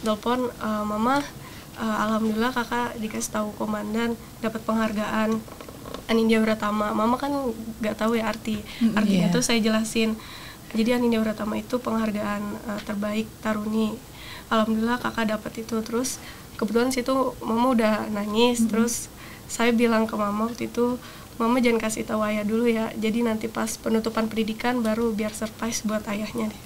telepon, Mama, alhamdulillah kakak dikasih tahu komandan dapat penghargaan Anindya Wiratama. Mama kan nggak tahu ya artinya tuh saya jelasin. Jadi Anindya Wiratama itu penghargaan terbaik Taruni. Alhamdulillah kakak dapat itu. Terus kebetulan situ Mama udah nangis. Terus saya bilang ke Mama waktu itu, Mama jangan kasih tahu ayah dulu ya. Jadi nanti pas penutupan pendidikan baru biar surprise buat ayahnya deh.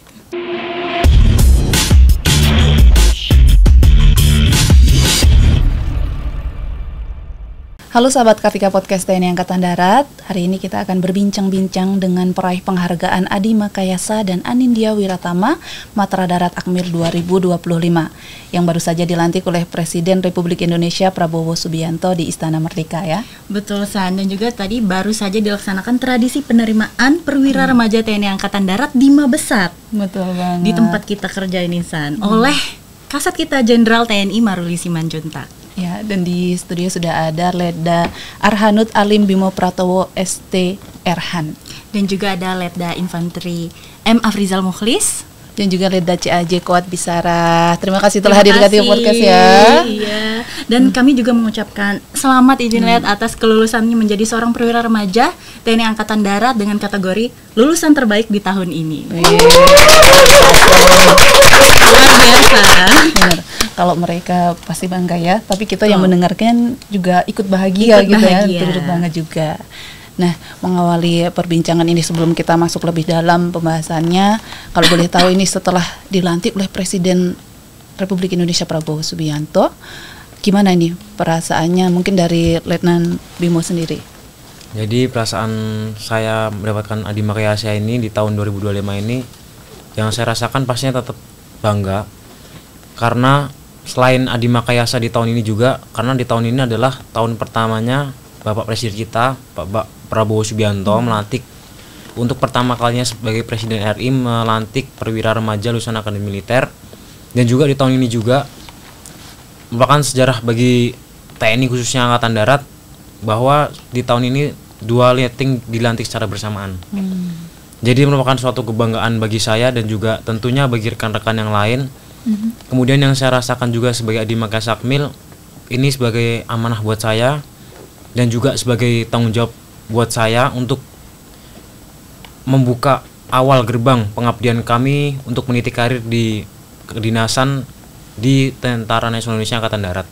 Halo sahabat Kartika Podcast TNI Angkatan Darat. Hari ini kita akan berbincang-bincang dengan peraih penghargaan Adi Makayasa dan Anindya Wiratama Matra Darat Akmil 2025 yang baru saja dilantik oleh Presiden Republik Indonesia Prabowo Subianto di Istana Merdeka ya. Betul San, dan juga tadi baru saja dilaksanakan tradisi penerimaan perwira remaja TNI Angkatan Darat di Mabesat. Betul banget. Di tempat kita kerja ini San, oleh Kasat kita Jenderal TNI Maruli Simanjuntak. Ya, dan di studio sudah ada Letda Arhanud Alim Bimo Pratowo ST Erhan. Dan juga ada Letda Infanteri M. Afrizal Mukhlis. Dan juga Letda CAJ Koat Bisara. Terima kasih telah hadir di Kartika Podcast ya. Iya. Dan kami juga mengucapkan selamat izin Let atas kelulusannya menjadi seorang perwira remaja TNI Angkatan Darat dengan kategori lulusan terbaik di tahun ini. Luar biasa. Benar. Kalau mereka pasti bangga ya, tapi kita yang mendengarkan juga ikut bahagia gitu ya, turut bangga juga. Nah, mengawali perbincangan ini sebelum kita masuk lebih dalam pembahasannya, kalau boleh tahu ini setelah dilantik oleh Presiden Republik Indonesia Prabowo Subianto, gimana ini perasaannya mungkin dari Letnan Bimo sendiri? Jadi perasaan saya mendapatkan Adi Makayasa ini di tahun 2025 ini, yang saya rasakan pastinya tetap bangga. Karena selain Adi Makayasa di tahun ini juga, karena di tahun ini adalah tahun pertamanya Bapak Presiden kita, Pak Prabowo Subianto melantik untuk pertama kalinya sebagai Presiden RI melantik perwira remaja lulusan Akademi Militer. Dan juga di tahun ini juga merupakan sejarah bagi TNI khususnya Angkatan Darat bahwa di tahun ini dua letting dilantik secara bersamaan. Jadi merupakan suatu kebanggaan bagi saya dan juga tentunya bagi rekan-rekan yang lain. Kemudian yang saya rasakan juga sebagai Adi Makayasa Akmil ini sebagai amanah buat saya dan juga sebagai tanggung jawab buat saya untuk membuka awal gerbang pengabdian kami untuk meniti karir di kedinasan di Tentara Nasional Indonesia Angkatan Darat.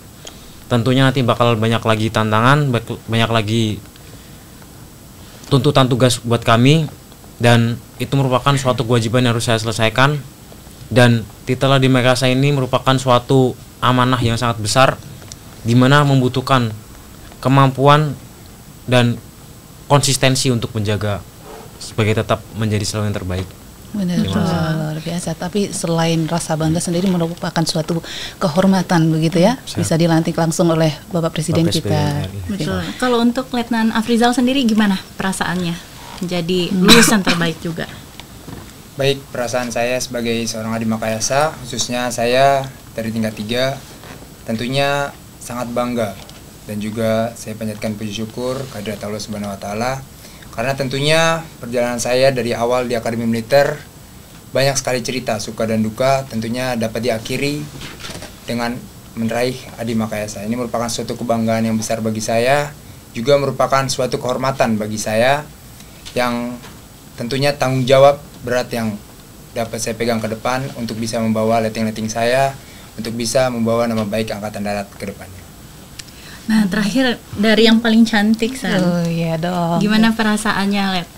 Tentunya nanti bakal banyak lagi tantangan, banyak lagi tuntutan tugas buat kami, dan itu merupakan suatu kewajiban yang harus saya selesaikan. Dan titel Adi Makayasa ini merupakan suatu amanah yang sangat besar di mana membutuhkan kemampuan dan konsistensi untuk menjaga sebagai tetap menjadi selalu yang terbaik. Benar, luar biasa. Tapi selain rasa bangga sendiri merupakan suatu kehormatan begitu ya, bisa dilantik langsung oleh Bapak Presiden kita. Betul. Kalau untuk Letnan Afrizal sendiri gimana perasaannya menjadi lulusan terbaik juga? Baik, perasaan saya sebagai seorang Adi Makayasa, khususnya saya dari tingkat 3, tentunya sangat bangga. Dan juga saya panjatkan puji syukur kehadirat Allah Subhanahu wa Ta'ala, karena tentunya perjalanan saya dari awal di Akademi Militer banyak sekali cerita suka dan duka, tentunya dapat diakhiri dengan meraih Adi Makayasa. Ini merupakan suatu kebanggaan yang besar bagi saya, juga merupakan suatu kehormatan bagi saya yang tentunya tanggung jawab berat yang dapat saya pegang ke depan untuk bisa membawa letting-letting saya, untuk bisa membawa nama baik Angkatan Darat ke depannya. Nah, terakhir dari yang paling cantik San. Oh iya dong. Gimana perasaannya Let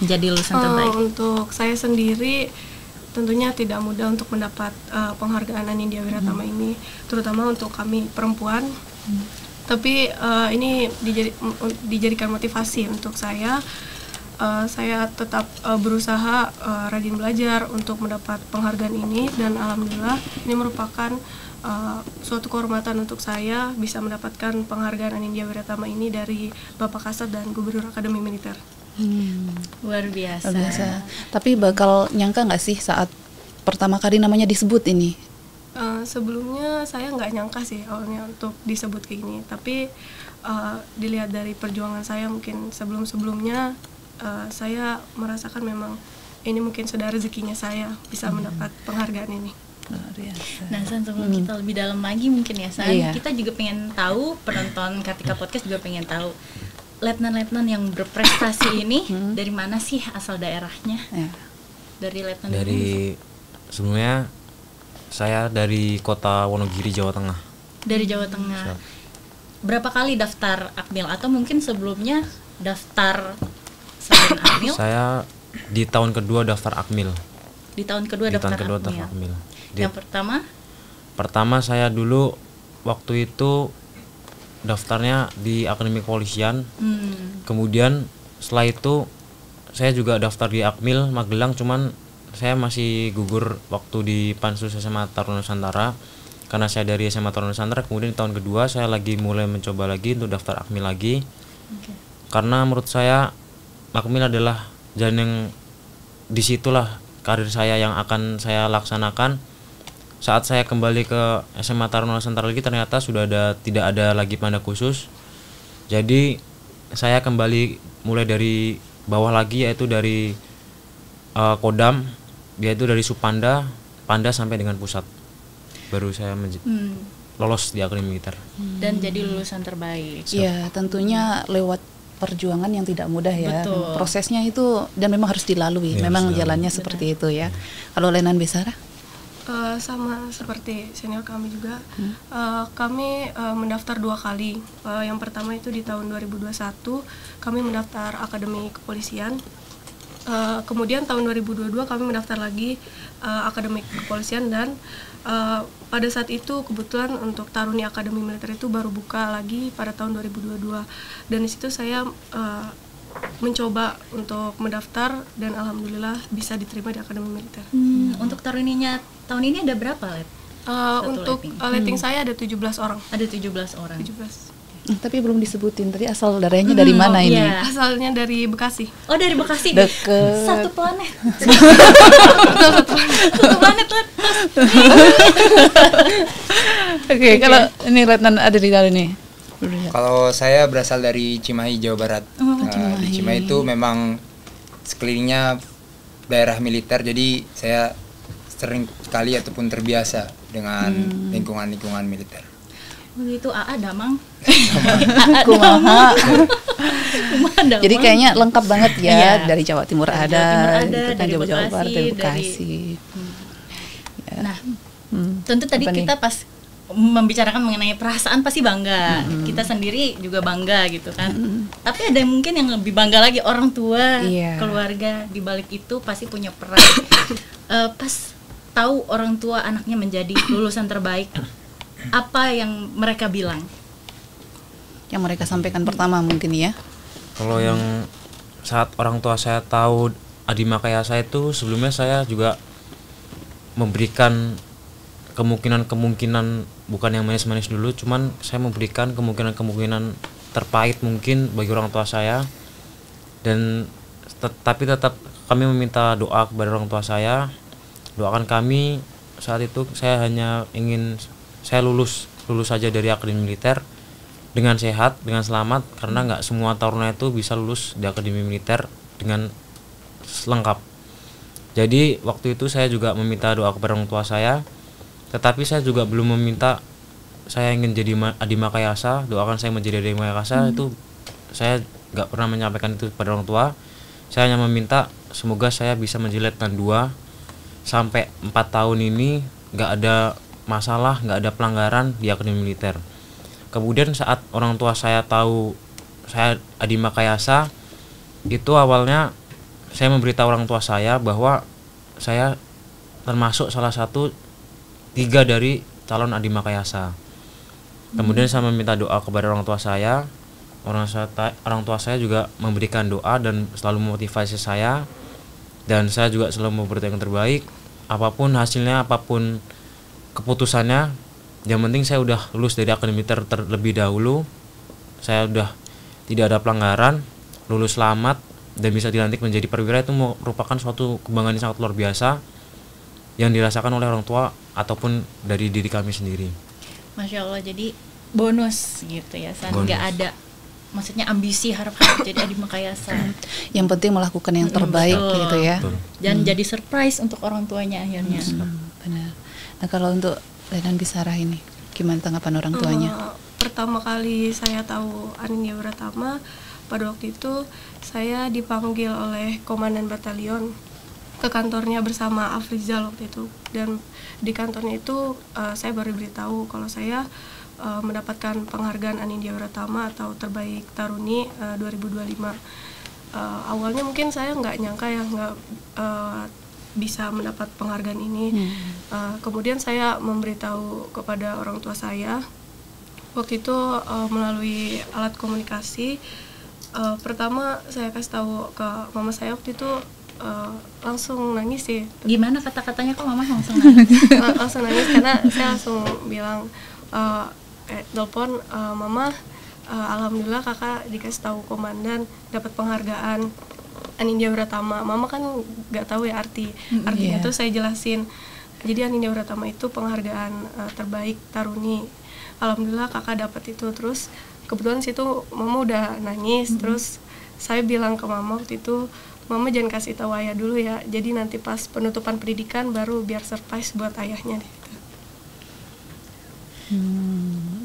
menjadi lulusan terbaik? Untuk saya sendiri tentunya tidak mudah untuk mendapat penghargaan Anindya Wiratama ini, terutama untuk kami perempuan. Tapi ini dijadikan motivasi untuk saya. Saya tetap berusaha rajin belajar untuk mendapat penghargaan ini, dan alhamdulillah ini merupakan suatu kehormatan untuk saya bisa mendapatkan penghargaan Anindya Wiratama ini dari Bapak Kasat dan Gubernur Akademi Militer. Luar biasa. Tapi bakal nyangka nggak sih saat pertama kali namanya disebut ini? Sebelumnya saya nggak nyangka sih awalnya untuk disebut kayak gini, tapi dilihat dari perjuangan saya mungkin sebelum-sebelumnya, saya merasakan memang ini mungkin sudah rezekinya saya bisa mendapat penghargaan ini. Luar biasa. Nah, San, sebelum kita lebih dalam lagi mungkin ya, San, Iya. kita juga pengen tahu, penonton Kartika Podcast juga pengen tahu letnan-letnan yang berprestasi ini dari mana sih asal daerahnya? Ya. Dari letnan Dari sebelumnya saya dari kota Wonogiri, Jawa Tengah. dari Jawa Tengah. Berapa kali daftar Akmil atau mungkin sebelumnya daftar selain Akmil? Saya di tahun kedua daftar Akmil. Di tahun kedua Di daftar tahun kedua Akmil. daftar Akmil. Yang Pertama saya dulu waktu itu daftarnya di Akademi Kepolisian. Kemudian setelah itu saya juga daftar di Akmil Magelang, cuman saya masih gugur waktu di Pansus SMA Taruna Nusantara karena saya dari SMA Taruna Nusantara. Kemudian di tahun kedua saya lagi mulai mencoba lagi untuk daftar Akmil lagi. Karena menurut saya Akmil adalah jalan yang disitulah karir saya yang akan saya laksanakan. Saat saya kembali ke SMA Taruna Nusantara lagi, ternyata tidak ada lagi panda khusus. Jadi saya kembali mulai dari bawah lagi, yaitu dari Kodam, yaitu dari Supanda, Panda sampai dengan pusat. Baru saya lolos di Akademi Militer. Dan jadi lulusan terbaik. Iya, tentunya lewat perjuangan yang tidak mudah ya. Betul. Prosesnya itu dan memang harus dilalui. Ya, memang harus jalannya seperti itu ya. Kalau Lenan Besara? Sama seperti senior kami juga, kami mendaftar 2 kali. Yang pertama itu di tahun 2021 kami mendaftar Akademi Kepolisian. Kemudian tahun 2022 kami mendaftar lagi Akademi Kepolisian, dan pada saat itu kebetulan untuk Taruni Akademi Militer itu baru buka lagi pada tahun 2022, dan di situ saya mencoba untuk mendaftar dan alhamdulillah bisa diterima di Akademi Militer. Untuk taruninya tahun ini ada berapa, Let? Untuk letting saya ada 17 orang. Ada 17 orang. 17. Tapi belum disebutin tadi asal daerahnya dari mana ini? iya. Asalnya dari Bekasi. Oh, dari Bekasi. Deket. Satu planet. Satu planet, Let. Oke, kalau ini Letnan ada di dalam nih. Kalau saya berasal dari Cimahi, Jawa Barat. Di Cimahi itu memang sekelilingnya daerah militer, jadi saya sering sekali ataupun terbiasa dengan lingkungan-lingkungan militer. Begitu AA Damang. Kumaha. Kumaha Damang. Jadi kayaknya lengkap banget ya. Iya. Dari Jawa Timur Dari ada, Jawa Timur ada, gitu kan, dari Jawa Barat, dari Bekasi, Bekasi. Ya. Nah, tentu tadi Apa nih? kita pas membicarakan mengenai perasaan pasti bangga. Kita sendiri juga bangga gitu kan. Tapi ada mungkin yang lebih bangga lagi, orang tua, Iya. keluarga di balik itu pasti punya peran. Pas tahu orang tua anaknya menjadi lulusan terbaik, apa yang mereka bilang? Yang mereka sampaikan pertama mungkin ya. Kalau yang saat orang tua saya tahu Adi Makayasa itu, sebelumnya saya juga memberikan kemungkinan bukan yang manis-manis dulu, cuman saya memberikan kemungkinan terpahit mungkin bagi orang tua saya. Dan tapi tetap kami meminta doa kepada orang tua saya. Doakan kami. Saat itu saya hanya ingin saya lulus saja dari Akademi Militer dengan sehat, dengan selamat, karena nggak semua taruna itu bisa lulus di Akademi Militer dengan lengkap. Jadi waktu itu saya juga meminta doa kepada orang tua saya, tetapi saya juga belum meminta saya ingin jadi Adi Makayasa, doakan saya menjadi Adi Makayasa. Itu saya nggak pernah menyampaikan itu kepada orang tua. Saya hanya meminta semoga saya bisa menjadi Letnan 2 sampai 4 tahun ini nggak ada masalah, nggak ada pelanggaran di Akademi Militer. Kemudian saat orang tua saya tahu saya Adi Makayasa, itu awalnya saya memberitahu orang tua saya bahwa saya termasuk salah satu 3 dari calon Adi Makayasa. Kemudian saya meminta doa kepada orang tua saya. Orang tua saya juga memberikan doa dan selalu memotivasi saya, dan saya juga selalu memberikan yang terbaik. Apapun hasilnya, apapun keputusannya, yang penting saya udah lulus dari Akademi Militer terlebih dahulu. Saya udah tidak ada pelanggaran, lulus selamat, dan bisa dilantik menjadi perwira. Itu merupakan suatu kebanggaan yang sangat luar biasa yang dirasakan oleh orang tua ataupun dari diri kami sendiri. Masya Allah, jadi bonus gitu ya, San. Bonus. Nggak ada maksudnya ambisi harap-harap jadi Adi Makayasa. Yang penting melakukan yang terbaik Betul. gitu ya. Betul. Dan jadi surprise untuk orang tuanya akhirnya. Benar. Nah, kalau untuk Lenan Bisarah ini, gimana tanggapan orang tuanya? Pertama kali saya tahu Anindya Pratama, pada waktu itu saya dipanggil oleh Komandan Batalion ke kantornya bersama Afrizal waktu itu, dan di kantornya itu saya baru diberitahu kalau saya mendapatkan penghargaan Anindya Pratama atau terbaik taruni 2025. Awalnya mungkin saya nggak nyangka ya, nggak bisa mendapat penghargaan ini. Kemudian saya memberitahu kepada orang tua saya waktu itu melalui alat komunikasi. Pertama saya kasih tahu ke mama saya waktu itu, langsung nangis sih. Gimana kata-katanya kok mama langsung nangis? Langsung nangis karena saya langsung bilang, telepon, mama, alhamdulillah kakak dikasih tahu komandan dapat penghargaan Anindya Pratama. Mama kan nggak tahu ya artinya tuh saya jelasin. Jadi Anindya Pratama itu penghargaan terbaik taruni. Alhamdulillah kakak dapat itu. Terus kebetulan situ mama udah nangis. Terus saya bilang ke mama waktu itu, mama jangan kasih tahu ayah dulu ya. Jadi nanti pas penutupan pendidikan baru biar surprise buat ayahnya deh.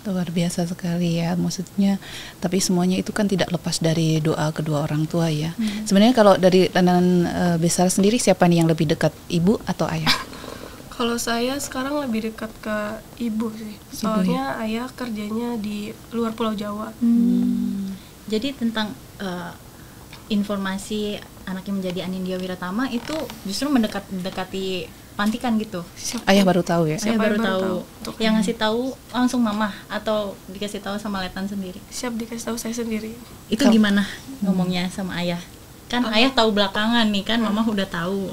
Luar biasa sekali ya, maksudnya. Tapi semuanya itu kan tidak lepas dari doa kedua orang tua ya. Sebenarnya kalau dari Lenan Bisarah sendiri, siapa nih yang lebih dekat, ibu atau ayah? Kalau saya sekarang lebih dekat ke ibu sih. Soalnya ayah kerjanya di luar Pulau Jawa. Jadi tentang informasi anaknya menjadi Anindya Pratama itu justru mendekati pelantikan gitu. Ayah baru tahu ya? Saya baru tahu. Yang ngasih tahu langsung mama atau dikasih tahu sama Letnan sendiri? Siap, dikasih tahu saya sendiri. Itu gimana ngomongnya sama ayah? Kan ayah tahu belakangan nih kan, mama udah tahu.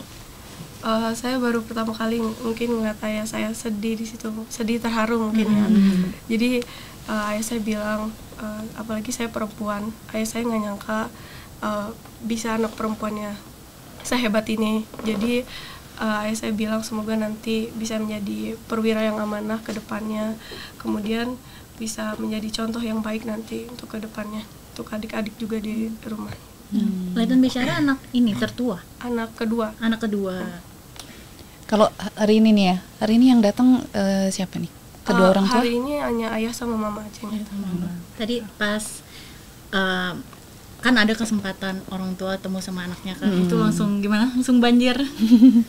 Saya baru pertama kali mungkin ngeliat ayah saya sedih di situ, sedih terharu mungkin ya. Jadi ayah saya bilang, apalagi saya perempuan, ayah saya nggak nyangka bisa anak perempuannya sehebat ini. Jadi ayah saya bilang semoga nanti bisa menjadi perwira yang amanah ke depannya, kemudian bisa menjadi contoh yang baik nanti untuk ke depannya, untuk adik-adik juga di rumah. Letnan Bisarah anak ini tertua? Anak kedua. Anak kedua. Kalau hari ini nih ya, hari ini yang datang siapa nih? Kedua orang tua? Hari ini hanya ayah sama mama aja yang datang. Tadi pas kan ada kesempatan orang tua ketemu sama anaknya kan, itu langsung gimana? Langsung banjir.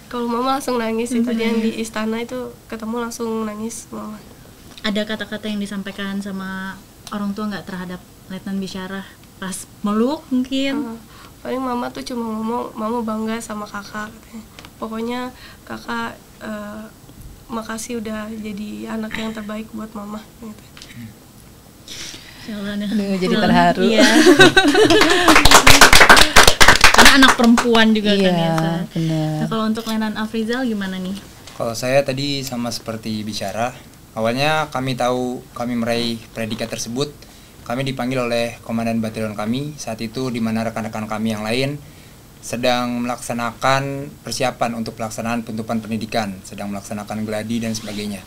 Kalau mama langsung nangis sih, tadi yang di istana itu ketemu langsung nangis mama. Ada kata-kata yang disampaikan sama orang tua nggak terhadap Letnan Bisarah pas meluk mungkin? Paling mama tuh cuma ngomong, mama bangga sama kakak katanya. Pokoknya kakak makasih udah jadi anak yang terbaik buat mama gitu. Aduh, jadi terharu. Iya. Karena anak perempuan juga kan ya. Benar. Nah, kalau untuk Lenan Afrizal gimana nih? Kalau saya tadi sama seperti Bisarah, awalnya kami tahu kami meraih predikat tersebut, kami dipanggil oleh komandan batalion kami saat itu, di mana rekan-rekan kami yang lain sedang melaksanakan persiapan untuk pelaksanaan penutupan pendidikan, sedang melaksanakan gladi dan sebagainya.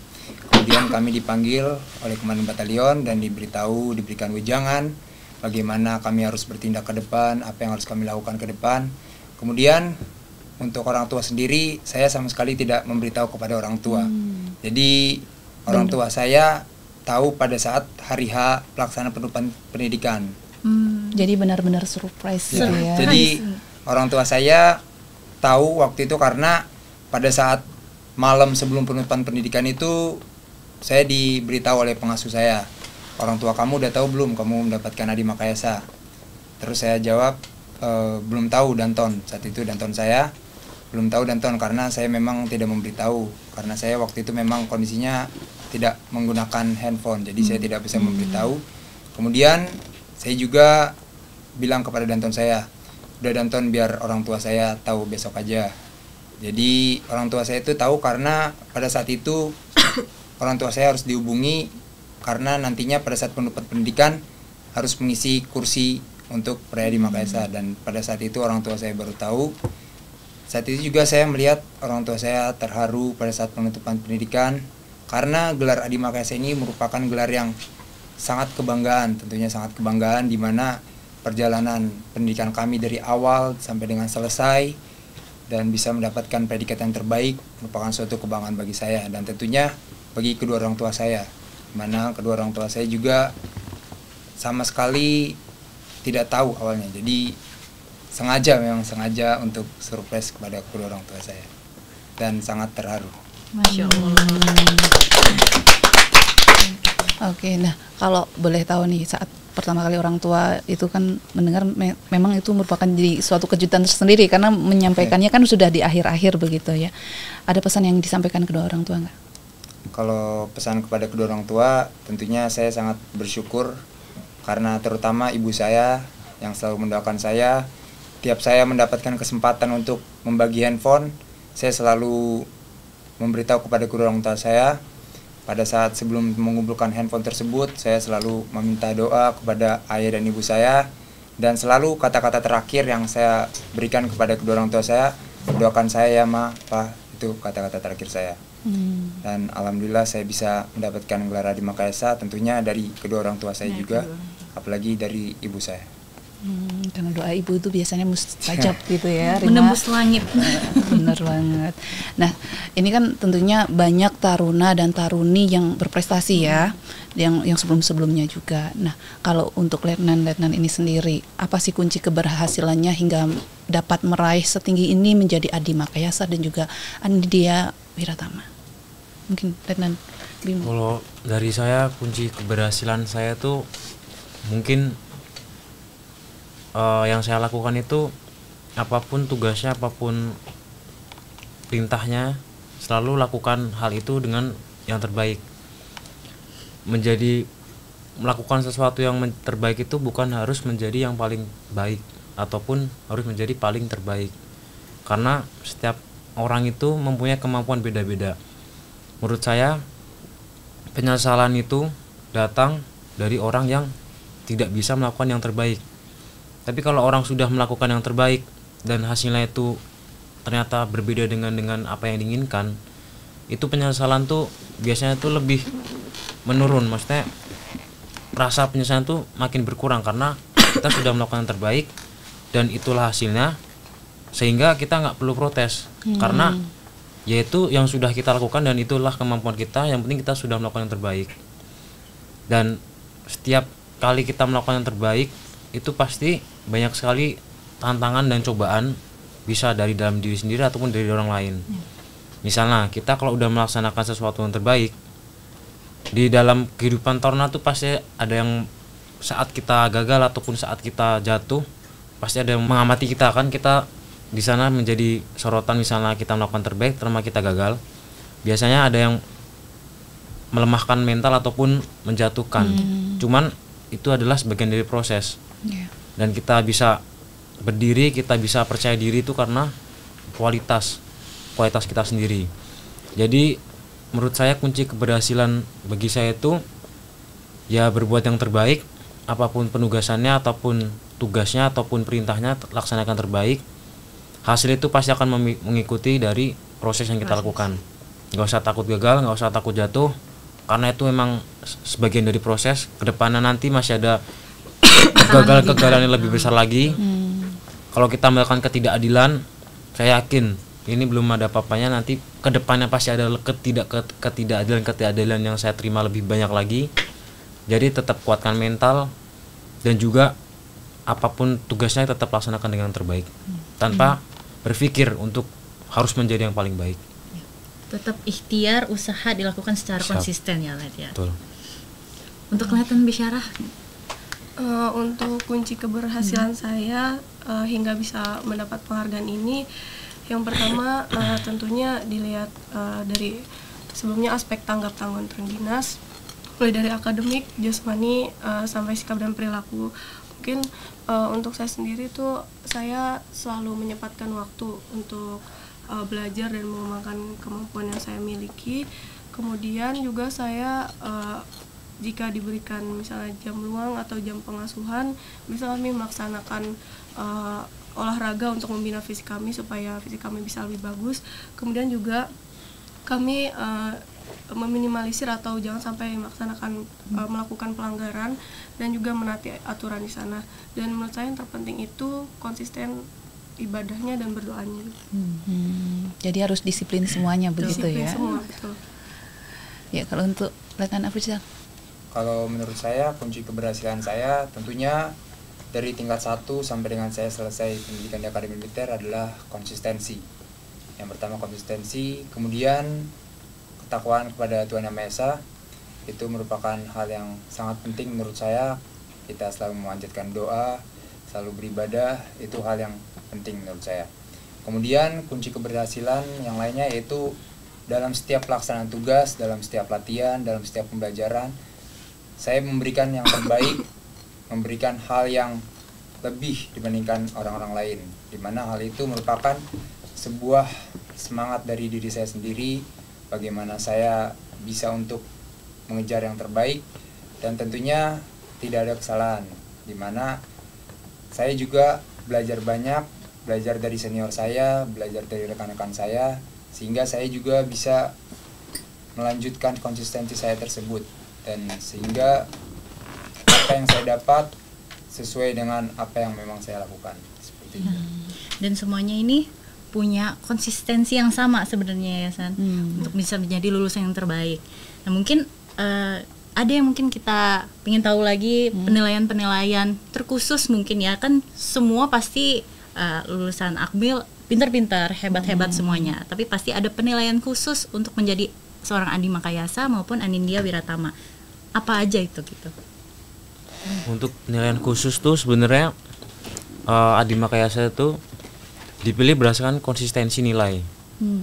Kemudian kami dipanggil oleh komandan batalion dan diberikan wejangan bagaimana kami harus bertindak ke depan, apa yang harus kami lakukan ke depan. Kemudian untuk orang tua sendiri, saya sama sekali tidak memberitahu kepada orang tua. Jadi orang tua saya tahu pada saat hari H pelaksanaan penutupan pendidikan. Jadi benar-benar surprise gitu ya. Jadi orang tua saya tahu waktu itu karena pada saat malam sebelum penutupan pendidikan itu saya diberitahu oleh pengasuh saya, orang tua kamu udah tahu belum kamu mendapatkan Adi Makayasa? Terus saya jawab, belum tahu Danton. Saat itu Danton saya belum tahu Danton karena saya memang tidak memberitahu, karena saya waktu itu memang kondisinya tidak menggunakan handphone, jadi saya tidak bisa memberitahu. Kemudian saya juga bilang kepada Danton saya, udah Danton biar orang tua saya tahu besok aja. Jadi orang tua saya itu tahu karena pada saat itu orang tua saya harus dihubungi karena nantinya pada saat penutupan pendidikan harus mengisi kursi untuk peraih Adi Makayasa, dan pada saat itu orang tua saya baru tahu. Saat itu juga saya melihat orang tua saya terharu pada saat penutupan pendidikan karena gelar Adi Makayasa ini merupakan gelar yang sangat kebanggaan, tentunya sangat kebanggaan, di mana perjalanan pendidikan kami dari awal sampai dengan selesai dan bisa mendapatkan predikat yang terbaik merupakan suatu kebanggaan bagi saya dan tentunya bagi kedua orang tua saya, mana kedua orang tua saya juga sama sekali tidak tahu awalnya, jadi memang sengaja untuk surprise kepada kedua orang tua saya dan sangat terharu. Masya Allah. Oke, nah kalau boleh tahu nih, saat pertama kali orang tua itu kan mendengar memang itu merupakan jadi suatu kejutan tersendiri karena menyampaikannya kan sudah di akhir-akhir begitu ya. Ada pesan yang disampaikan kedua orang tua nggak? Kalau pesan kepada kedua orang tua, tentunya saya sangat bersyukur karena terutama ibu saya yang selalu mendoakan saya. Tiap saya mendapatkan kesempatan untuk membagi handphone, saya selalu memberitahu kepada kedua orang tua saya. Pada saat sebelum mengumpulkan handphone tersebut, saya selalu meminta doa kepada ayah dan ibu saya, dan selalu kata-kata terakhir yang saya berikan kepada kedua orang tua saya, doakan saya ya ma, pa, itu kata-kata terakhir saya. Dan alhamdulillah saya bisa mendapatkan gelar Adi Makayasa tentunya dari kedua orang tua saya juga, apalagi dari ibu saya. Karena doa ibu itu biasanya mustajab gitu ya, Rima. Menembus langit. Bener banget. Nah, ini kan tentunya banyak taruna dan taruni yang berprestasi ya, yang sebelum-sebelumnya juga. Nah, kalau untuk letnan-letnan ini sendiri, apa sih kunci keberhasilannya hingga dapat meraih setinggi ini menjadi Adi Makayasa dan juga Anindya Wiratama? Mungkin Letnan Bimo. Kalau dari saya, kunci keberhasilan saya tuh mungkin yang saya lakukan itu apapun tugasnya, apapun perintahnya, selalu lakukan hal itu dengan yang terbaik. Melakukan sesuatu yang terbaik itu bukan harus menjadi yang paling baik ataupun harus menjadi paling terbaik, karena setiap orang itu mempunyai kemampuan beda-beda. Menurut saya, penyesalan itu datang dari orang yang tidak bisa melakukan yang terbaik. Tapi kalau orang sudah melakukan yang terbaik dan hasilnya itu ternyata berbeda dengan apa yang diinginkan, itu penyesalan tuh biasanya tuh lebih menurun. Maksudnya rasa penyesalan tuh makin berkurang karena kita sudah melakukan yang terbaik dan itulah hasilnya, sehingga kita nggak perlu protes karena yaitu yang sudah kita lakukan dan itulah kemampuan kita. Yang penting kita sudah melakukan yang terbaik, dan setiap kali kita melakukan yang terbaik itu pasti banyak sekali tantangan dan cobaan, bisa dari dalam diri sendiri ataupun dari orang lain. Misalnya kita kalau udah melaksanakan sesuatu yang terbaik di dalam kehidupan taruna tuh pasti ada yang saat kita gagal ataupun saat kita jatuh pasti ada yang mengamati kita, kan kita di sana menjadi sorotan. Misalnya kita melakukan terbaik terima kita gagal, biasanya ada yang melemahkan mental ataupun menjatuhkan. Cuman itu adalah sebagian dari proses. Dan kita bisa berdiri, kita bisa percaya diri itu karena kualitas kita sendiri. Jadi menurut saya kunci keberhasilan bagi saya itu ya berbuat yang terbaik, apapun penugasannya ataupun tugasnya ataupun perintahnya laksanakan terbaik. Hasil itu pasti akan mengikuti dari proses yang kita lakukan. Nggak usah takut gagal, nggak usah takut jatuh, karena itu memang sebagian dari proses. Kedepannya nanti masih ada kegagalan yang lebih besar lagi. Kalau kita melakukan ketidakadilan, saya yakin ini belum ada apa-apanya. Nanti kedepannya pasti ada ketidakadilan yang saya terima lebih banyak lagi. Jadi tetap kuatkan mental dan juga apapun tugasnya tetap laksanakan dengan terbaik tanpa berpikir untuk harus menjadi yang paling baik. Tetap ikhtiar, usaha dilakukan secara konsisten ya, Let ya. Betul. Untuk Letnan Bisyarah, untuk kunci keberhasilan saya hingga bisa mendapat penghargaan ini, yang pertama tentunya dilihat dari sebelumnya aspek tanggap tanggung dinas, mulai dari akademik, jasmani sampai sikap dan perilaku. Mungkin untuk saya sendiri tuh saya selalu menyempatkan waktu untuk belajar dan mengembangkan kemampuan yang saya miliki. Kemudian juga saya jika diberikan misalnya jam luang atau jam pengasuhan, bisa kami melaksanakan olahraga untuk membina fisik kami supaya fisik kami bisa lebih bagus. Kemudian juga kami meminimalisir atau jangan sampai melakukan pelanggaran dan juga menaati aturan di sana. Dan menurut saya yang terpenting itu konsisten ibadahnya dan berdoanya. Jadi harus disiplin semuanya begitu Disiplin ya. semua, betul. Ya, kalau untuk rekan Afrizal. Kalau menurut saya kunci keberhasilan saya tentunya dari tingkat 1 sampai dengan saya selesai pendidikan di Akademi Militer adalah konsistensi. Yang pertama konsistensi, kemudian ketakwaan kepada Tuhan Yang Maha Esa. Itu merupakan hal yang sangat penting menurut saya. Kita selalu memanjatkan doa, selalu beribadah, itu hal yang penting menurut saya. Kemudian kunci keberhasilan yang lainnya yaitu dalam setiap pelaksanaan tugas, dalam setiap latihan, dalam setiap pembelajaran, saya memberikan yang terbaik, memberikan hal yang lebih dibandingkan orang-orang lain, di mana hal itu merupakan sebuah semangat dari diri saya sendiri, bagaimana saya bisa untuk mengejar yang terbaik, dan tentunya tidak ada kesalahan, di mana saya juga belajar banyak, belajar dari senior saya, belajar dari rekan-rekan saya, sehingga saya juga bisa melanjutkan konsistensi saya tersebut, dan sehingga apa yang saya dapat sesuai dengan apa yang memang saya lakukan, seperti itu. Dan semuanya ini punya konsistensi yang sama sebenarnya ya San, untuk bisa menjadi lulusan yang terbaik. Nah mungkin ada yang mungkin kita ingin tahu lagi penilaian-penilaian terkhusus mungkin ya, kan semua pasti lulusan Akmil pintar-pintar, hebat-hebat semuanya, tapi pasti ada penilaian khusus untuk menjadi seorang Adi Makayasa maupun Anindya Wiratama. Apa aja itu gitu? Untuk penilaian khusus tuh sebenarnya Adi Makayasa itu dipilih berdasarkan konsistensi nilai.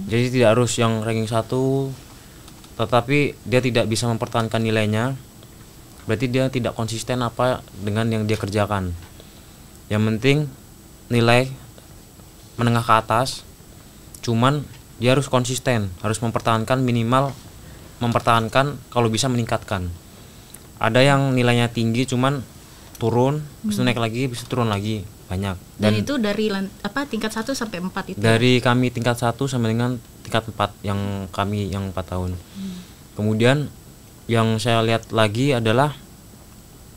Jadi tidak harus yang ranking 1, tetapi dia tidak bisa mempertahankan nilainya, berarti dia tidak konsisten apa dengan yang dia kerjakan. Yang penting nilai menengah ke atas, cuman dia harus konsisten, harus mempertahankan, minimal mempertahankan, kalau bisa meningkatkan. Ada yang nilainya tinggi cuman turun, bisa naik lagi, bisa turun lagi, banyak. Dan itu dari tingkat 1 sampai 4 itu? Dari kami tingkat 1 sampai dengan tingkat 4, yang kami yang 4 tahun. Kemudian yang saya lihat lagi adalah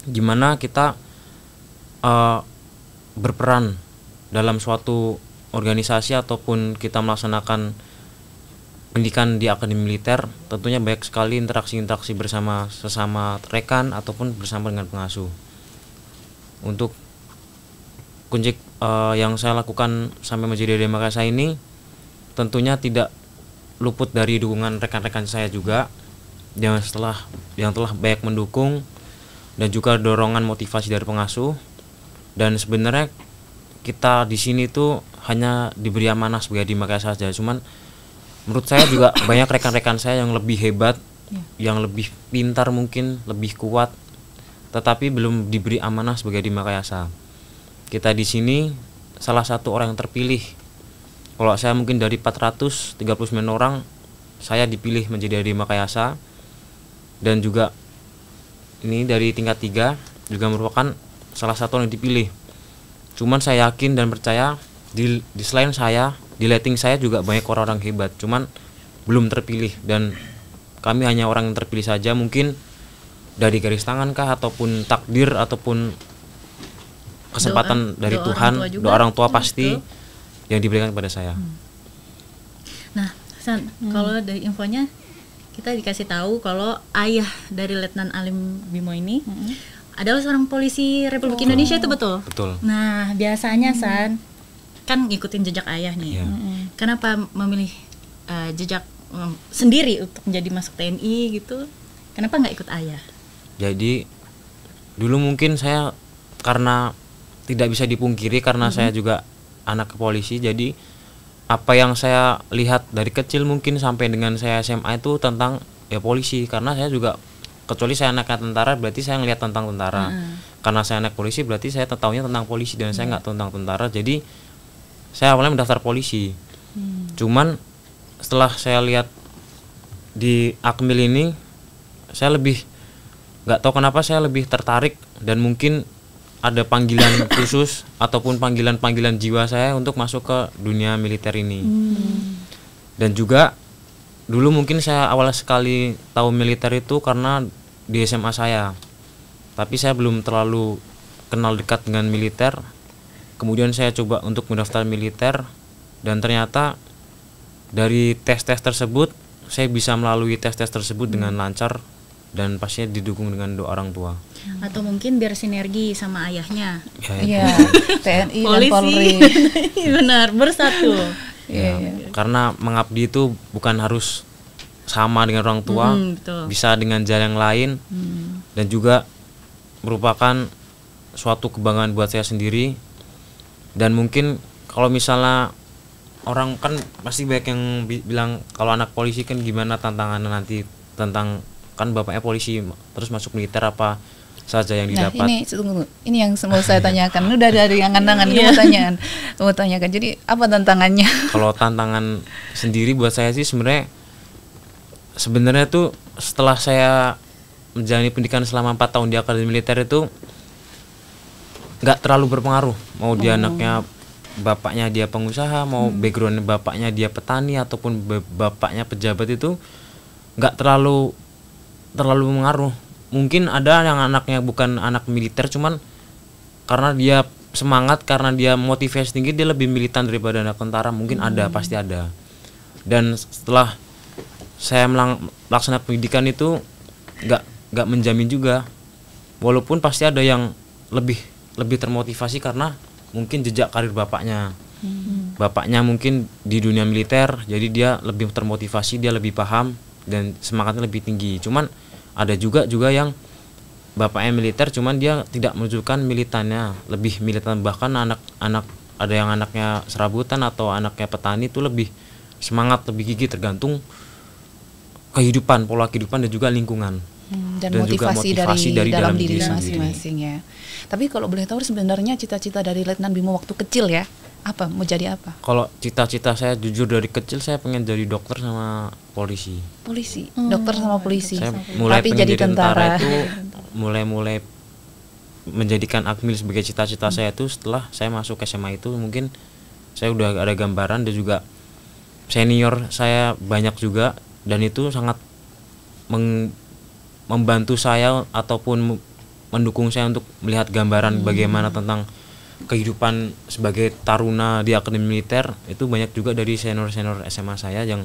gimana kita berperan dalam suatu organisasi ataupun kita melaksanakan pendidikan di Akademi Militer. Tentunya banyak sekali interaksi-interaksi bersama sesama rekan ataupun bersama dengan pengasuh. Untuk kunci yang saya lakukan sampai menjadi Adi Makayasa ini tentunya tidak luput dari dukungan rekan-rekan saya juga yang telah banyak mendukung, dan juga dorongan motivasi dari pengasuh. Dan sebenarnya kita di sini tuh hanya diberi amanah sebagai Adi Makayasa saja, cuman menurut saya juga banyak rekan-rekan saya yang lebih hebat, yang lebih pintar mungkin, lebih kuat, tetapi belum diberi amanah sebagai Adi Makayasa. Kita di sini salah satu orang yang terpilih. Kalau saya mungkin dari 439 orang, saya dipilih menjadi Adi Makayasa. Dan juga ini dari tingkat 3 juga merupakan salah satu yang dipilih. Cuman saya yakin dan percaya di selain saya, di letting saya juga banyak orang-orang hebat, cuman belum terpilih, dan kami hanya orang yang terpilih saja. Mungkin dari garis tangan kah, ataupun takdir, ataupun kesempatan dari Tuhan, doa orang tua pasti yang diberikan kepada saya. Nah San, kalau dari infonya kita dikasih tahu kalau ayah dari Letnan Alim Bimo ini adalah seorang polisi Republik Indonesia, itu betul? Betul. Nah biasanya San kan ngikutin jejak ayah nih. Kenapa memilih jejak sendiri untuk menjadi masuk TNI gitu? Kenapa nggak ikut ayah? Jadi dulu mungkin saya, karena tidak bisa dipungkiri karena saya juga anak polisi, jadi apa yang saya lihat dari kecil mungkin sampai dengan saya SMA itu tentang ya polisi. Karena saya juga, kecuali saya anak tentara berarti saya ngelihat tentang tentara. Karena saya anak polisi berarti saya tahunya tentang polisi, dan saya nggak tentang tentara. Jadi saya awalnya mendaftar polisi. Cuman setelah saya lihat di Akmil ini, saya lebih nggak tahu kenapa saya lebih tertarik, dan mungkin ada panggilan khusus ataupun panggilan jiwa saya untuk masuk ke dunia militer ini. Dan juga dulu mungkin saya awal sekali tahu militer itu karena di SMA saya, tapi saya belum terlalu kenal dekat dengan militer. kemudian saya coba untuk mendaftar militer, dan ternyata dari tes-tes tersebut saya bisa melalui tes-tes tersebut dengan lancar, dan pastinya didukung dengan doa orang tua. Atau mungkin biar sinergi sama ayahnya. Iya, TNI dan Polisi. Polri. Benar, bersatu. Ya, karena mengabdi itu bukan harus sama dengan orang tua, Betul. bisa dengan jalan yang lain, dan juga merupakan suatu kebanggaan buat saya sendiri. Dan mungkin kalau misalnya orang kan pasti banyak yang bilang kalau anak polisi kan gimana tantangannya nanti, tentang kan bapaknya polisi terus masuk militer apa saja yang Nah, didapat. ini yang mau saya tanyakan. Udah dari angan-angan mau tanyakan. Jadi apa tantangannya? Kalau tantangan sendiri buat saya sih sebenarnya tuh setelah saya menjalani pendidikan selama 4 tahun di akademi militer itu nggak terlalu berpengaruh. Mau dia anaknya bapaknya dia pengusaha, mau background bapaknya dia petani ataupun bapaknya pejabat, itu nggak terlalu mengaruh. Mungkin ada yang anaknya bukan anak militer, cuman karena dia semangat, karena dia motivasi tinggi, dia lebih militan daripada anak tentara. Mungkin ada, pasti ada. Dan setelah saya melaksanakan pendidikan itu nggak menjamin juga, walaupun pasti ada yang lebih termotivasi karena mungkin jejak karir bapaknya. Bapaknya mungkin di dunia militer, jadi dia lebih termotivasi, dia lebih paham dan semangatnya lebih tinggi. Cuman ada juga yang bapaknya militer, cuman dia tidak menunjukkan militannya, lebih militan. Bahkan anak-anak, ada yang anaknya serabutan atau anaknya petani itu lebih semangat, lebih gigih, tergantung kehidupan, pola kehidupan dan juga lingkungan. Dan juga motivasi dari dalam diri sendiri. masing-masing ya. Tapi kalau boleh tahu sebenarnya cita-cita dari Letnan Bimo waktu kecil ya, apa? Mau jadi apa? Kalau cita-cita saya jujur dari kecil saya pengen jadi dokter sama polisi. Polisi, dokter sama polisi. Saya mulai Tapi pengen jadi tentara itu mulai menjadikan akmil sebagai cita-cita saya itu setelah saya masuk SMA. Itu mungkin saya udah ada gambaran, dan juga senior saya banyak juga, dan itu sangat membantu saya ataupun mendukung saya untuk melihat gambaran bagaimana tentang kehidupan sebagai taruna di akademi militer. Itu banyak juga dari senior-senior SMA saya yang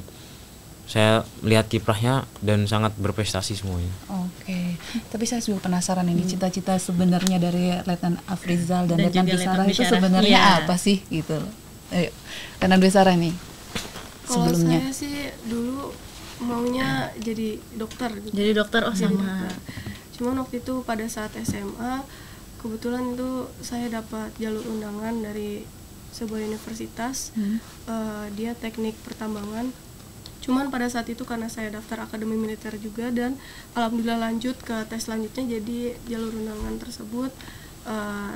saya melihat kiprahnya dan sangat berprestasi semuanya. Oke. Tapi saya juga penasaran ini cita-cita sebenarnya dari Letnan Afrizal dan Letnan juga Bisara Letnan itu Bisara. sebenarnya Iya. apa sih gitu loh. Ayo, Letnan Bisara nih. Kalau Sebelumnya. saya sih dulu maunya jadi dokter gitu. Jadi dokter, oh Jadi sama. dokter. Cuman waktu itu pada saat SMA kebetulan itu saya dapat jalur undangan dari sebuah universitas, dia teknik pertambangan. Cuman pada saat itu karena saya daftar akademi militer juga, dan alhamdulillah lanjut ke tes selanjutnya, jadi jalur undangan tersebut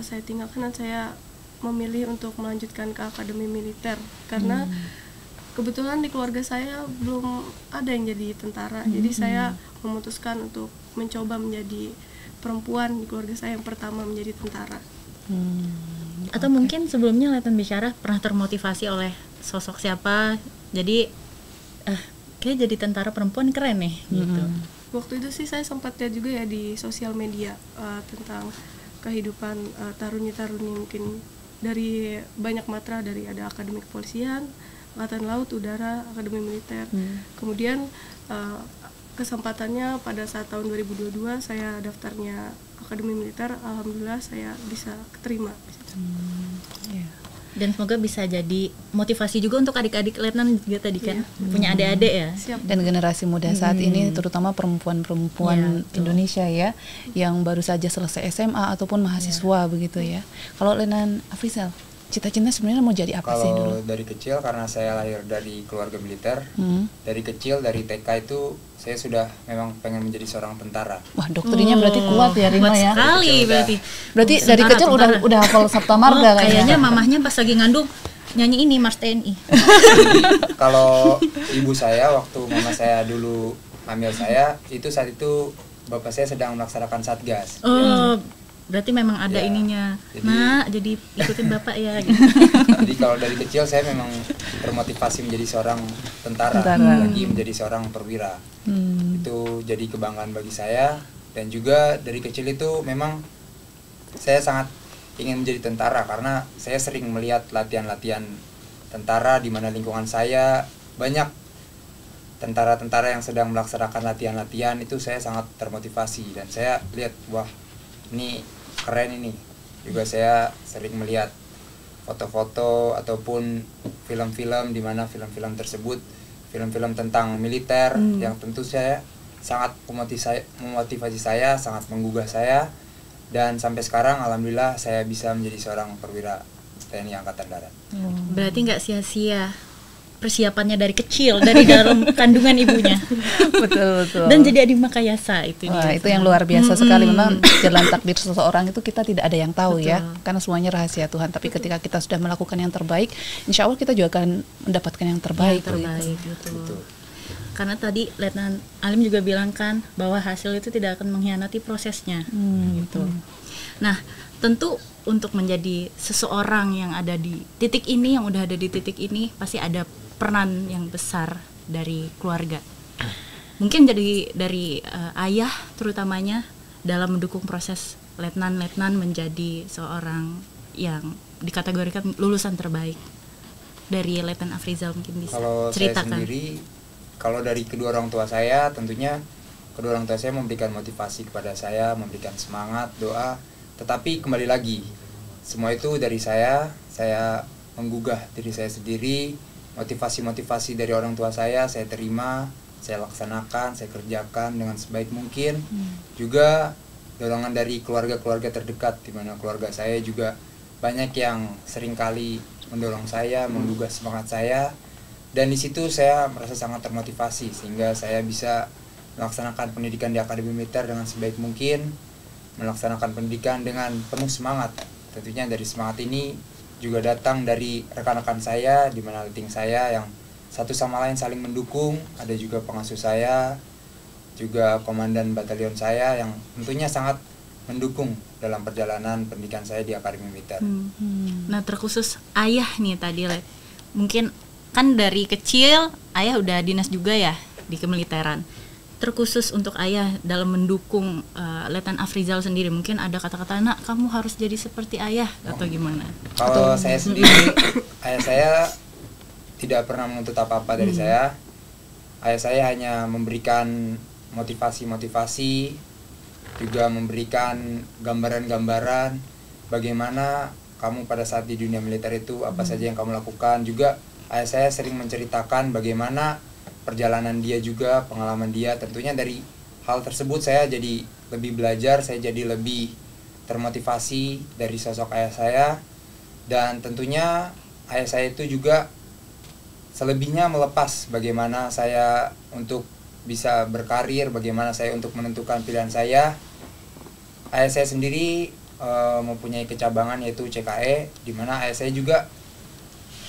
saya tinggalkan, dan saya memilih untuk melanjutkan ke akademi militer karena kebetulan di keluarga saya belum ada yang jadi tentara, jadi saya memutuskan untuk mencoba menjadi perempuan di keluarga saya yang pertama menjadi tentara. Atau mungkin sebelumnya Letnan Bisara pernah termotivasi oleh sosok siapa, jadi kayak jadi tentara perempuan keren nih gitu. Waktu itu sih saya sempat lihat juga ya di sosial media tentang kehidupan taruni-taruni, mungkin dari banyak matra, dari ada akademi kepolisian, angkatan laut, udara, akademi militer. Kemudian kesempatannya pada saat tahun 2022 saya daftarnya akademi militer, alhamdulillah saya bisa keterima di situ. Dan semoga bisa jadi motivasi juga untuk adik-adik Letnan juga tadi kan, punya adik-adik ya. Siap. Dan generasi muda saat ini, terutama perempuan-perempuan betul. Indonesia ya, yang baru saja selesai SMA ataupun mahasiswa begitu ya. Kalau Letnan Afrizal, cita-cita sebenarnya mau jadi apa sih dulu? Kalau dari kecil, karena saya lahir dari keluarga militer, dari kecil, dari TK itu saya sudah memang pengen menjadi seorang tentara. Wah, doktrinnya berarti kuat ya Rima Kuat ya. sekali berarti. Berarti dari Tentara, kecil tentara. udah hafal Sabta Marga Kayaknya mamahnya pas lagi ngandung nyanyi ini Mars TNI. Kalau ibu saya, waktu mama saya dulu hamil saya, itu saat itu bapak saya sedang melaksanakan satgas. Oh, berarti memang ada Ya, ininya. Jadi ikutin bapak ya gitu. Jadi kalau dari kecil saya memang termotivasi menjadi seorang tentara. Lagi menjadi seorang perwira. Itu jadi kebanggaan bagi saya, dan juga dari kecil itu memang saya sangat ingin menjadi tentara, karena saya sering melihat latihan-latihan tentara di mana lingkungan saya banyak tentara-tentara yang sedang melaksanakan latihan-latihan. Itu saya sangat termotivasi dan saya lihat, wah ini keren ini. Juga saya sering melihat foto-foto ataupun film-film di mana film-film tersebut film-film tentang militer yang tentu saya sangat memotivasi saya, sangat menggugah saya, dan sampai sekarang alhamdulillah saya bisa menjadi seorang perwira TNI Angkatan Darat. Berarti nggak sia-sia persiapannya dari kecil, dari dalam kandungan ibunya. Betul. Dan jadi Adi Makayasa itu. Wah, itu yang luar biasa sekali. Memang jalan takdir seseorang itu kita tidak ada yang tahu. Betul. Ya, karena semuanya rahasia Tuhan. Tapi ketika kita sudah melakukan yang terbaik, insya Allah kita juga akan mendapatkan yang terbaik. Betul. Karena tadi Letnan Alim juga bilang kan bahwa hasil itu tidak akan mengkhianati prosesnya. Gitu. Nah, tentu untuk menjadi seseorang yang ada di titik ini, yang udah ada di titik ini, pasti ada peran yang besar dari keluarga. Mungkin dari ayah terutamanya dalam mendukung proses letnan menjadi seorang yang dikategorikan lulusan terbaik. Dari Letnan Afrizal mungkin bisa ceritakan. Saya sendiri, kalau dari kedua orang tua saya, tentunya kedua orang tua saya memberikan motivasi kepada saya, memberikan semangat, doa. Tetapi kembali lagi, semua itu dari saya menggugah diri saya sendiri. Motivasi-motivasi dari orang tua saya terima, saya laksanakan, saya kerjakan dengan sebaik mungkin. Juga dorongan dari keluarga-keluarga terdekat, di mana keluarga saya juga banyak yang seringkali mendorong saya, menggugah semangat saya. Dan di situ saya merasa sangat termotivasi sehingga saya bisa melaksanakan pendidikan di Akademi Militer dengan sebaik mungkin, melaksanakan pendidikan dengan penuh semangat. Tentunya dari semangat ini juga datang dari rekan-rekan saya, di mana leading saya yang satu sama lain saling mendukung. Ada juga pengasuh saya, juga komandan batalion saya yang tentunya sangat mendukung dalam perjalanan pendidikan saya di Akademi Militer. Nah, terkhusus ayah nih tadi, mungkin kan dari kecil ayah udah dinas juga ya di kemiliteran. Terkhusus untuk ayah dalam mendukung Letnan Afrizal sendiri, mungkin ada kata-kata, nak kamu harus jadi seperti ayah atau gimana? Kalau saya sendiri, ayah saya tidak pernah menuntut apa-apa dari saya. Ayah saya hanya memberikan motivasi-motivasi, juga memberikan gambaran-gambaran bagaimana kamu pada saat di dunia militer itu apa saja yang kamu lakukan. Juga ayah saya sering menceritakan bagaimana perjalanan dia juga, pengalaman dia. Tentunya dari hal tersebut saya jadi lebih belajar, saya jadi lebih termotivasi dari sosok ayah saya. Dan tentunya ayah saya itu juga selebihnya melepas bagaimana saya untuk bisa berkarir, bagaimana saya untuk menentukan pilihan saya. Ayah saya sendiri mempunyai kecabangan yaitu CKE, di mana ayah saya juga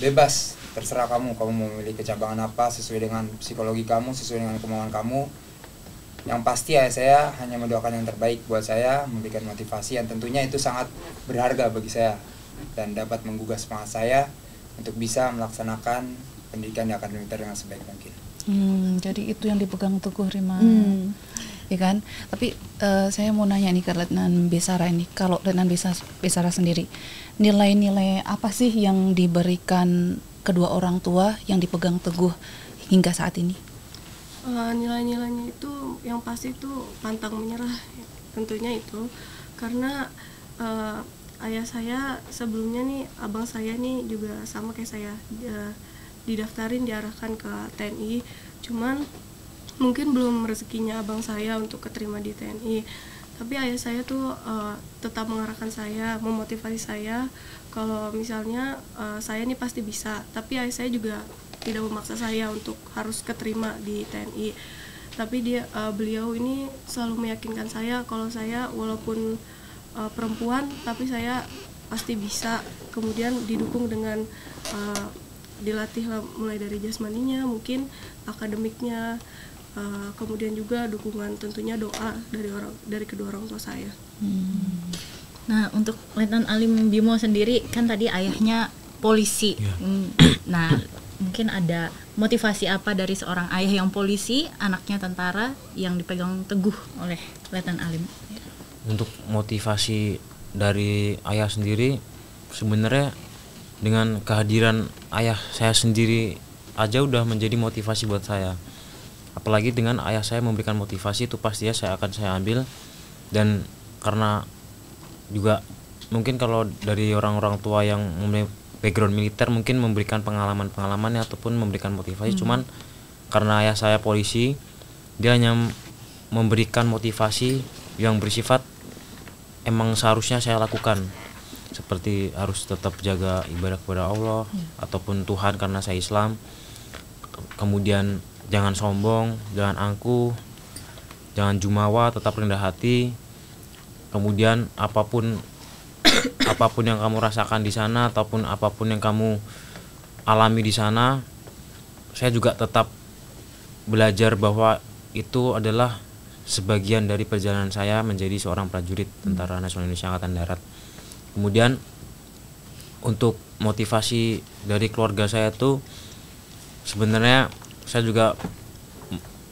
bebas, terserah kamu mau memilih kecabangan apa sesuai dengan psikologi kamu, sesuai dengan kemauan kamu. Yang pasti ayah saya hanya mendoakan yang terbaik buat saya, memberikan motivasi yang tentunya itu sangat berharga bagi saya dan dapat menggugah semangat saya untuk bisa melaksanakan pendidikan di Akademi Militer dengan sebaik mungkin. Jadi itu yang dipegang teguh Rima, ya kan? Tapi saya mau nanya nih ke Letnan Besara ini, kalau Letnan Besara sendiri, nilai-nilai apa sih yang diberikan kedua orang tua yang dipegang teguh hingga saat ini? Nilai-nilainya itu yang pasti itu pantang menyerah, tentunya itu karena ayah saya sebelumnya nih, abang saya nih juga sama kayak saya, didaftarin, diarahkan ke TNI, cuman mungkin belum rezekinya abang saya untuk keterima di TNI. Tapi ayah saya tuh tetap mengarahkan saya, memotivasi saya kalau misalnya saya nih pasti bisa. Tapi ayah saya juga tidak memaksa saya untuk harus keterima di TNI. Tapi beliau ini selalu meyakinkan saya kalau saya walaupun perempuan tapi saya pasti bisa. Kemudian didukung dengan dilatih mulai dari jasmaninya, mungkin akademiknya. Kemudian juga dukungan tentunya doa dari kedua orang tua saya. Nah, untuk Letnan Alim Bimo sendiri kan tadi ayahnya polisi. Nah, mungkin ada motivasi apa dari seorang ayah yang polisi, anaknya tentara yang dipegang teguh oleh Letnan Alim? Untuk motivasi dari ayah sendiri, sebenarnya dengan kehadiran ayah saya sendiri aja udah menjadi motivasi buat saya. Apalagi dengan ayah saya memberikan motivasi, itu pastinya saya ambil. Dan karena juga mungkin kalau dari orang-orang tua yang mempunyai background militer mungkin memberikan pengalaman-pengalamannya ataupun memberikan motivasi, cuman karena ayah saya polisi, dia hanya memberikan motivasi yang bersifat emang seharusnya saya lakukan, seperti harus tetap jaga ibadah kepada Allah ataupun Tuhan karena saya Islam. Kemudian jangan sombong, jangan angkuh, jangan jumawa, tetap rendah hati. Kemudian apapun yang kamu rasakan di sana ataupun apapun yang kamu alami di sana, saya juga tetap belajar bahwa itu adalah sebagian dari perjalanan saya menjadi seorang prajurit Tentara Nasional Indonesia Angkatan Darat. Kemudian untuk motivasi dari keluarga saya tuh sebenarnya saya juga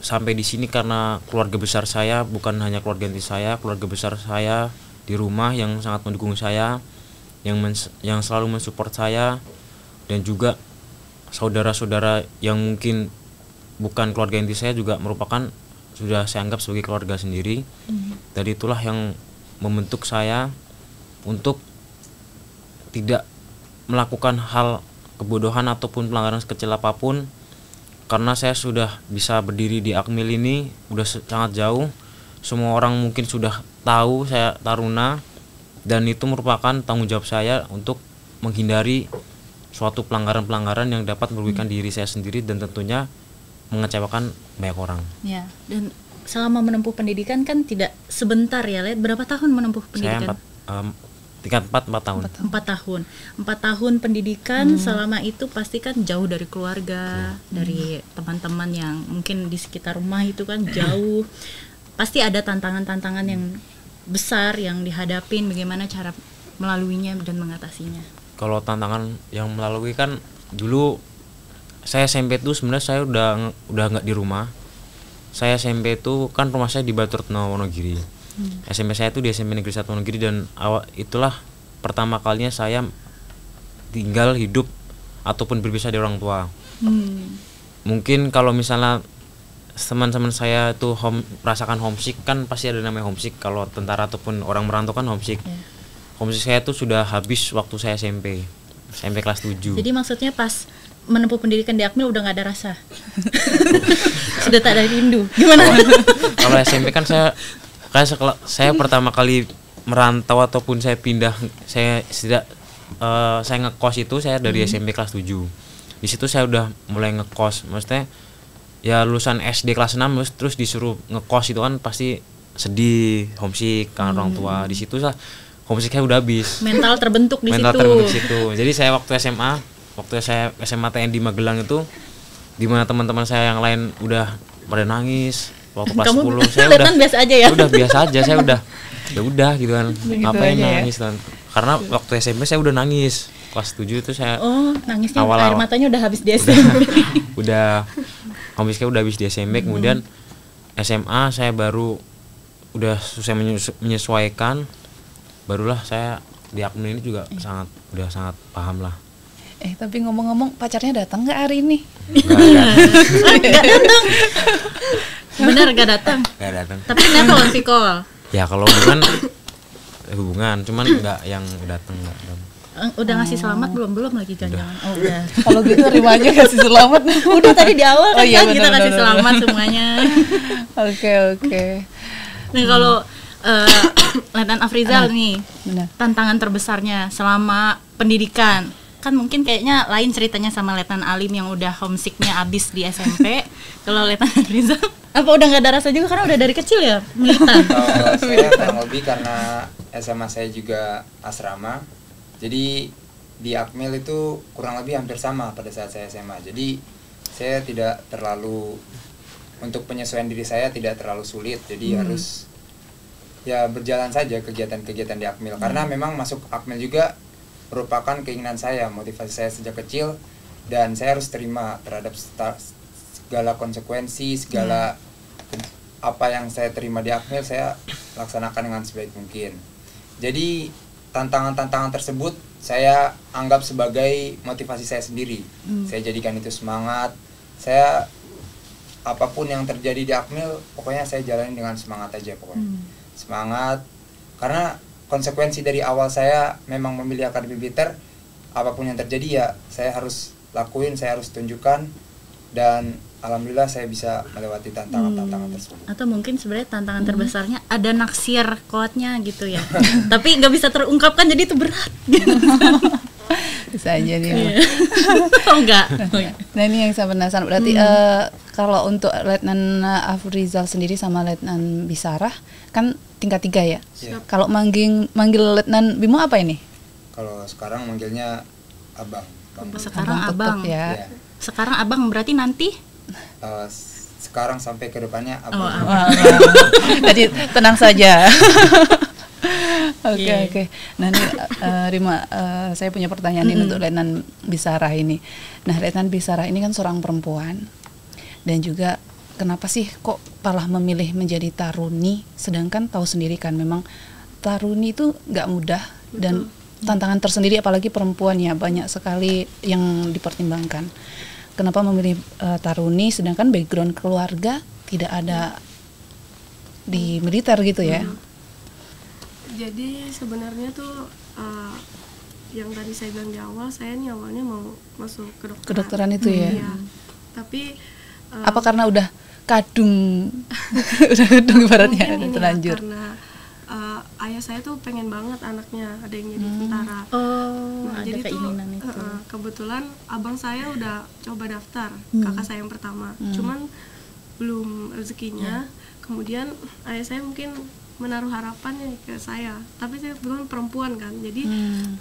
sampai di sini karena keluarga besar saya, bukan hanya keluarga inti saya, keluarga besar saya di rumah yang sangat mendukung saya, yang selalu mensupport saya, dan juga saudara-saudara yang mungkin bukan keluarga inti saya juga merupakan sudah saya anggap sebagai keluarga sendiri. Dari itulah yang membentuk saya untuk tidak melakukan hal kebodohan ataupun pelanggaran sekecil apapun, karena saya sudah bisa berdiri di Akmil ini udah sangat jauh. Semua orang mungkin sudah tahu saya taruna, dan itu merupakan tanggung jawab saya untuk menghindari suatu pelanggaran-pelanggaran yang dapat merugikan diri saya sendiri dan tentunya mengecewakan banyak orang. Ya, dan selama menempuh pendidikan kan tidak sebentar ya, Let. Berapa tahun menempuh pendidikan? Saya tingkat 4 tahun. 4 tahun. 4 tahun pendidikan, selama itu pasti kan jauh dari keluarga, dari teman-teman yang mungkin di sekitar rumah itu kan jauh. Pasti ada tantangan-tantangan yang besar yang dihadapin, bagaimana cara melaluinya dan mengatasinya. Kalau tantangan yang melalui kan dulu saya SMP itu sebenarnya saya udah nggak di rumah. Saya SMP itu kan rumah saya di Baturtno, Wonogiri. SMP saya itu di SMP Negeri 1 Wonogiri, dan itulah pertama kalinya saya tinggal hidup ataupun berpisah dari orang tua. Mungkin kalau misalnya teman-teman saya itu merasakan homesick, kan pasti ada namanya homesick. Kalau tentara ataupun orang merantau kan homesick. Homesick saya itu sudah habis waktu saya SMP kelas 7. Jadi maksudnya pas menempuh pendidikan di Akmil udah nggak ada rasa, sudah tak ada rindu. Gimana? Kalau SMP kan saya pertama kali merantau ataupun saya pindah, saya ngekos itu saya dari SMP kelas 7. Di situ saya udah mulai ngekos, maksudnya ya lulusan SD kelas 6 terus disuruh ngekos itu kan pasti sedih, homesick kan orang tua. Di situ homesicknya udah habis. Mental terbentuk di situ. Jadi saya waktu saya SMA TN di Magelang itu, dimana teman-teman saya yang lain udah pada nangis waktu kelas 10, saya udah biasa aja ya. Udah biasa aja, saya udah gitu kan. Ngapain nangis kan? Karena waktu SMP saya udah nangis. Kelas 7 itu saya nangisnya air matanya udah habis di SMP. Udah homesicknya udah habis di SMP. Kemudian SMA saya baru udah susah menyesuaikan. Barulah saya di Akmil ini juga udah sangat paham lah. Tapi ngomong-ngomong, pacarnya datang nggak hari ini? Nggak datang. Benar nggak datang. Nggak datang. Tapi nelfon sih call. Ya kalau hubungan, cuman nggak yang datang. Udah ngasih selamat belum lagi jangan-jangan. Oh udah. Kalau gitu terima aja kasih selamat. Udah tadi di awal kan, iya, kita kasih selamat semuanya. Oke. Nah kalau Letnan Afrizal nih, tantangan terbesarnya selama pendidikan, kan mungkin kayaknya lain ceritanya sama Letnan Alim yang udah homesicknya abis di SMP. Kalau Letnan Afrizal, apa udah nggak ada rasa juga karena udah dari kecil ya militan? Saya kurang lebih karena SMA saya juga asrama, jadi di Akmil itu kurang lebih hampir sama pada saat saya SMA. Jadi saya tidak terlalu, untuk penyesuaian diri saya tidak terlalu sulit, jadi harus ya berjalan saja kegiatan-kegiatan di Akmil. Karena memang masuk Akmil juga merupakan keinginan saya, motivasi saya sejak kecil, dan saya harus terima terhadap segala konsekuensi, segala apa yang saya terima di Akmil saya laksanakan dengan sebaik mungkin. Jadi tantangan-tantangan tersebut saya anggap sebagai motivasi saya sendiri. Saya jadikan itu semangat. Saya apapun yang terjadi di Akmil, pokoknya saya jalani dengan semangat aja pokoknya. Semangat, karena konsekuensi dari awal saya memang memilih Akademi Militer. Apapun yang terjadi ya saya harus lakuin, saya harus tunjukkan, dan alhamdulillah saya bisa melewati tantangan-tantangan tersebut. Atau mungkin sebenarnya tantangan terbesarnya ada naksir kuatnya gitu ya. Tapi nggak bisa terungkapkan, jadi itu berat. Bisa aja nih. Oh enggak. Nah ini yang saya penasaran, berarti kalau untuk Letnan Afrizal sendiri sama Letnan Bisarah kan tingkat 3 ya? Kalau manggil Letnan Bimo apa ini? Kalau sekarang manggilnya Abang. Sekarang tetep Abang. ya. Ya. Sekarang Abang berarti nanti? Sekarang sampai ke depannya Abang. Wah. Jadi tenang saja. Oke. Nah ini Rima, saya punya pertanyaan ini untuk Letnan Bisarah ini. Nah Letnan Bisarah ini kan seorang perempuan, dan juga kenapa sih kok malah memilih menjadi taruni, sedangkan tahu sendiri kan memang taruni itu nggak mudah. Dan tantangan tersendiri, apalagi perempuan ya, banyak sekali yang dipertimbangkan. Kenapa memilih taruni sedangkan background keluarga tidak ada di militer gitu ya? Jadi sebenarnya tuh yang tadi saya bilang di awal, saya nih awalnya mau masuk Kedokteran itu ya? Iya. Tapi apa karena udah kadung udah kadung ibaratnya mungkin ini terlanjur? karena ayah saya tuh pengen banget anaknya ada yang jadi tentara. Oh, Nah, ada jadi keinginan tuh, itu. kebetulan abang saya udah coba daftar, kakak saya yang pertama, cuman belum rezekinya. Kemudian ayah saya mungkin menaruh harapannya ke saya, tapi saya belum perempuan kan, jadi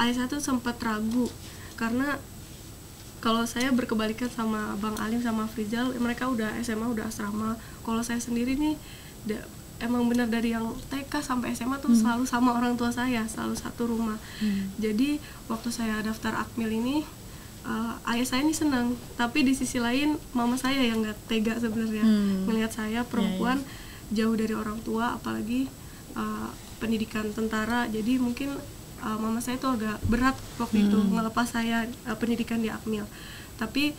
ayah saya tuh sempat ragu karena kalau saya berkebalikan sama Bang Alim sama Afrizal, mereka udah SMA, udah asrama. Kalau saya sendiri nih emang benar dari yang TK sampai SMA tuh selalu sama orang tua saya, selalu satu rumah. Jadi waktu saya daftar Akmil ini, ayah saya ini senang, tapi di sisi lain mama saya yang nggak tega sebenarnya ngelihat saya perempuan jauh dari orang tua, apalagi pendidikan tentara. Jadi mungkin mama saya tuh agak berat waktu itu ngelepas saya pendidikan di Akmil. Tapi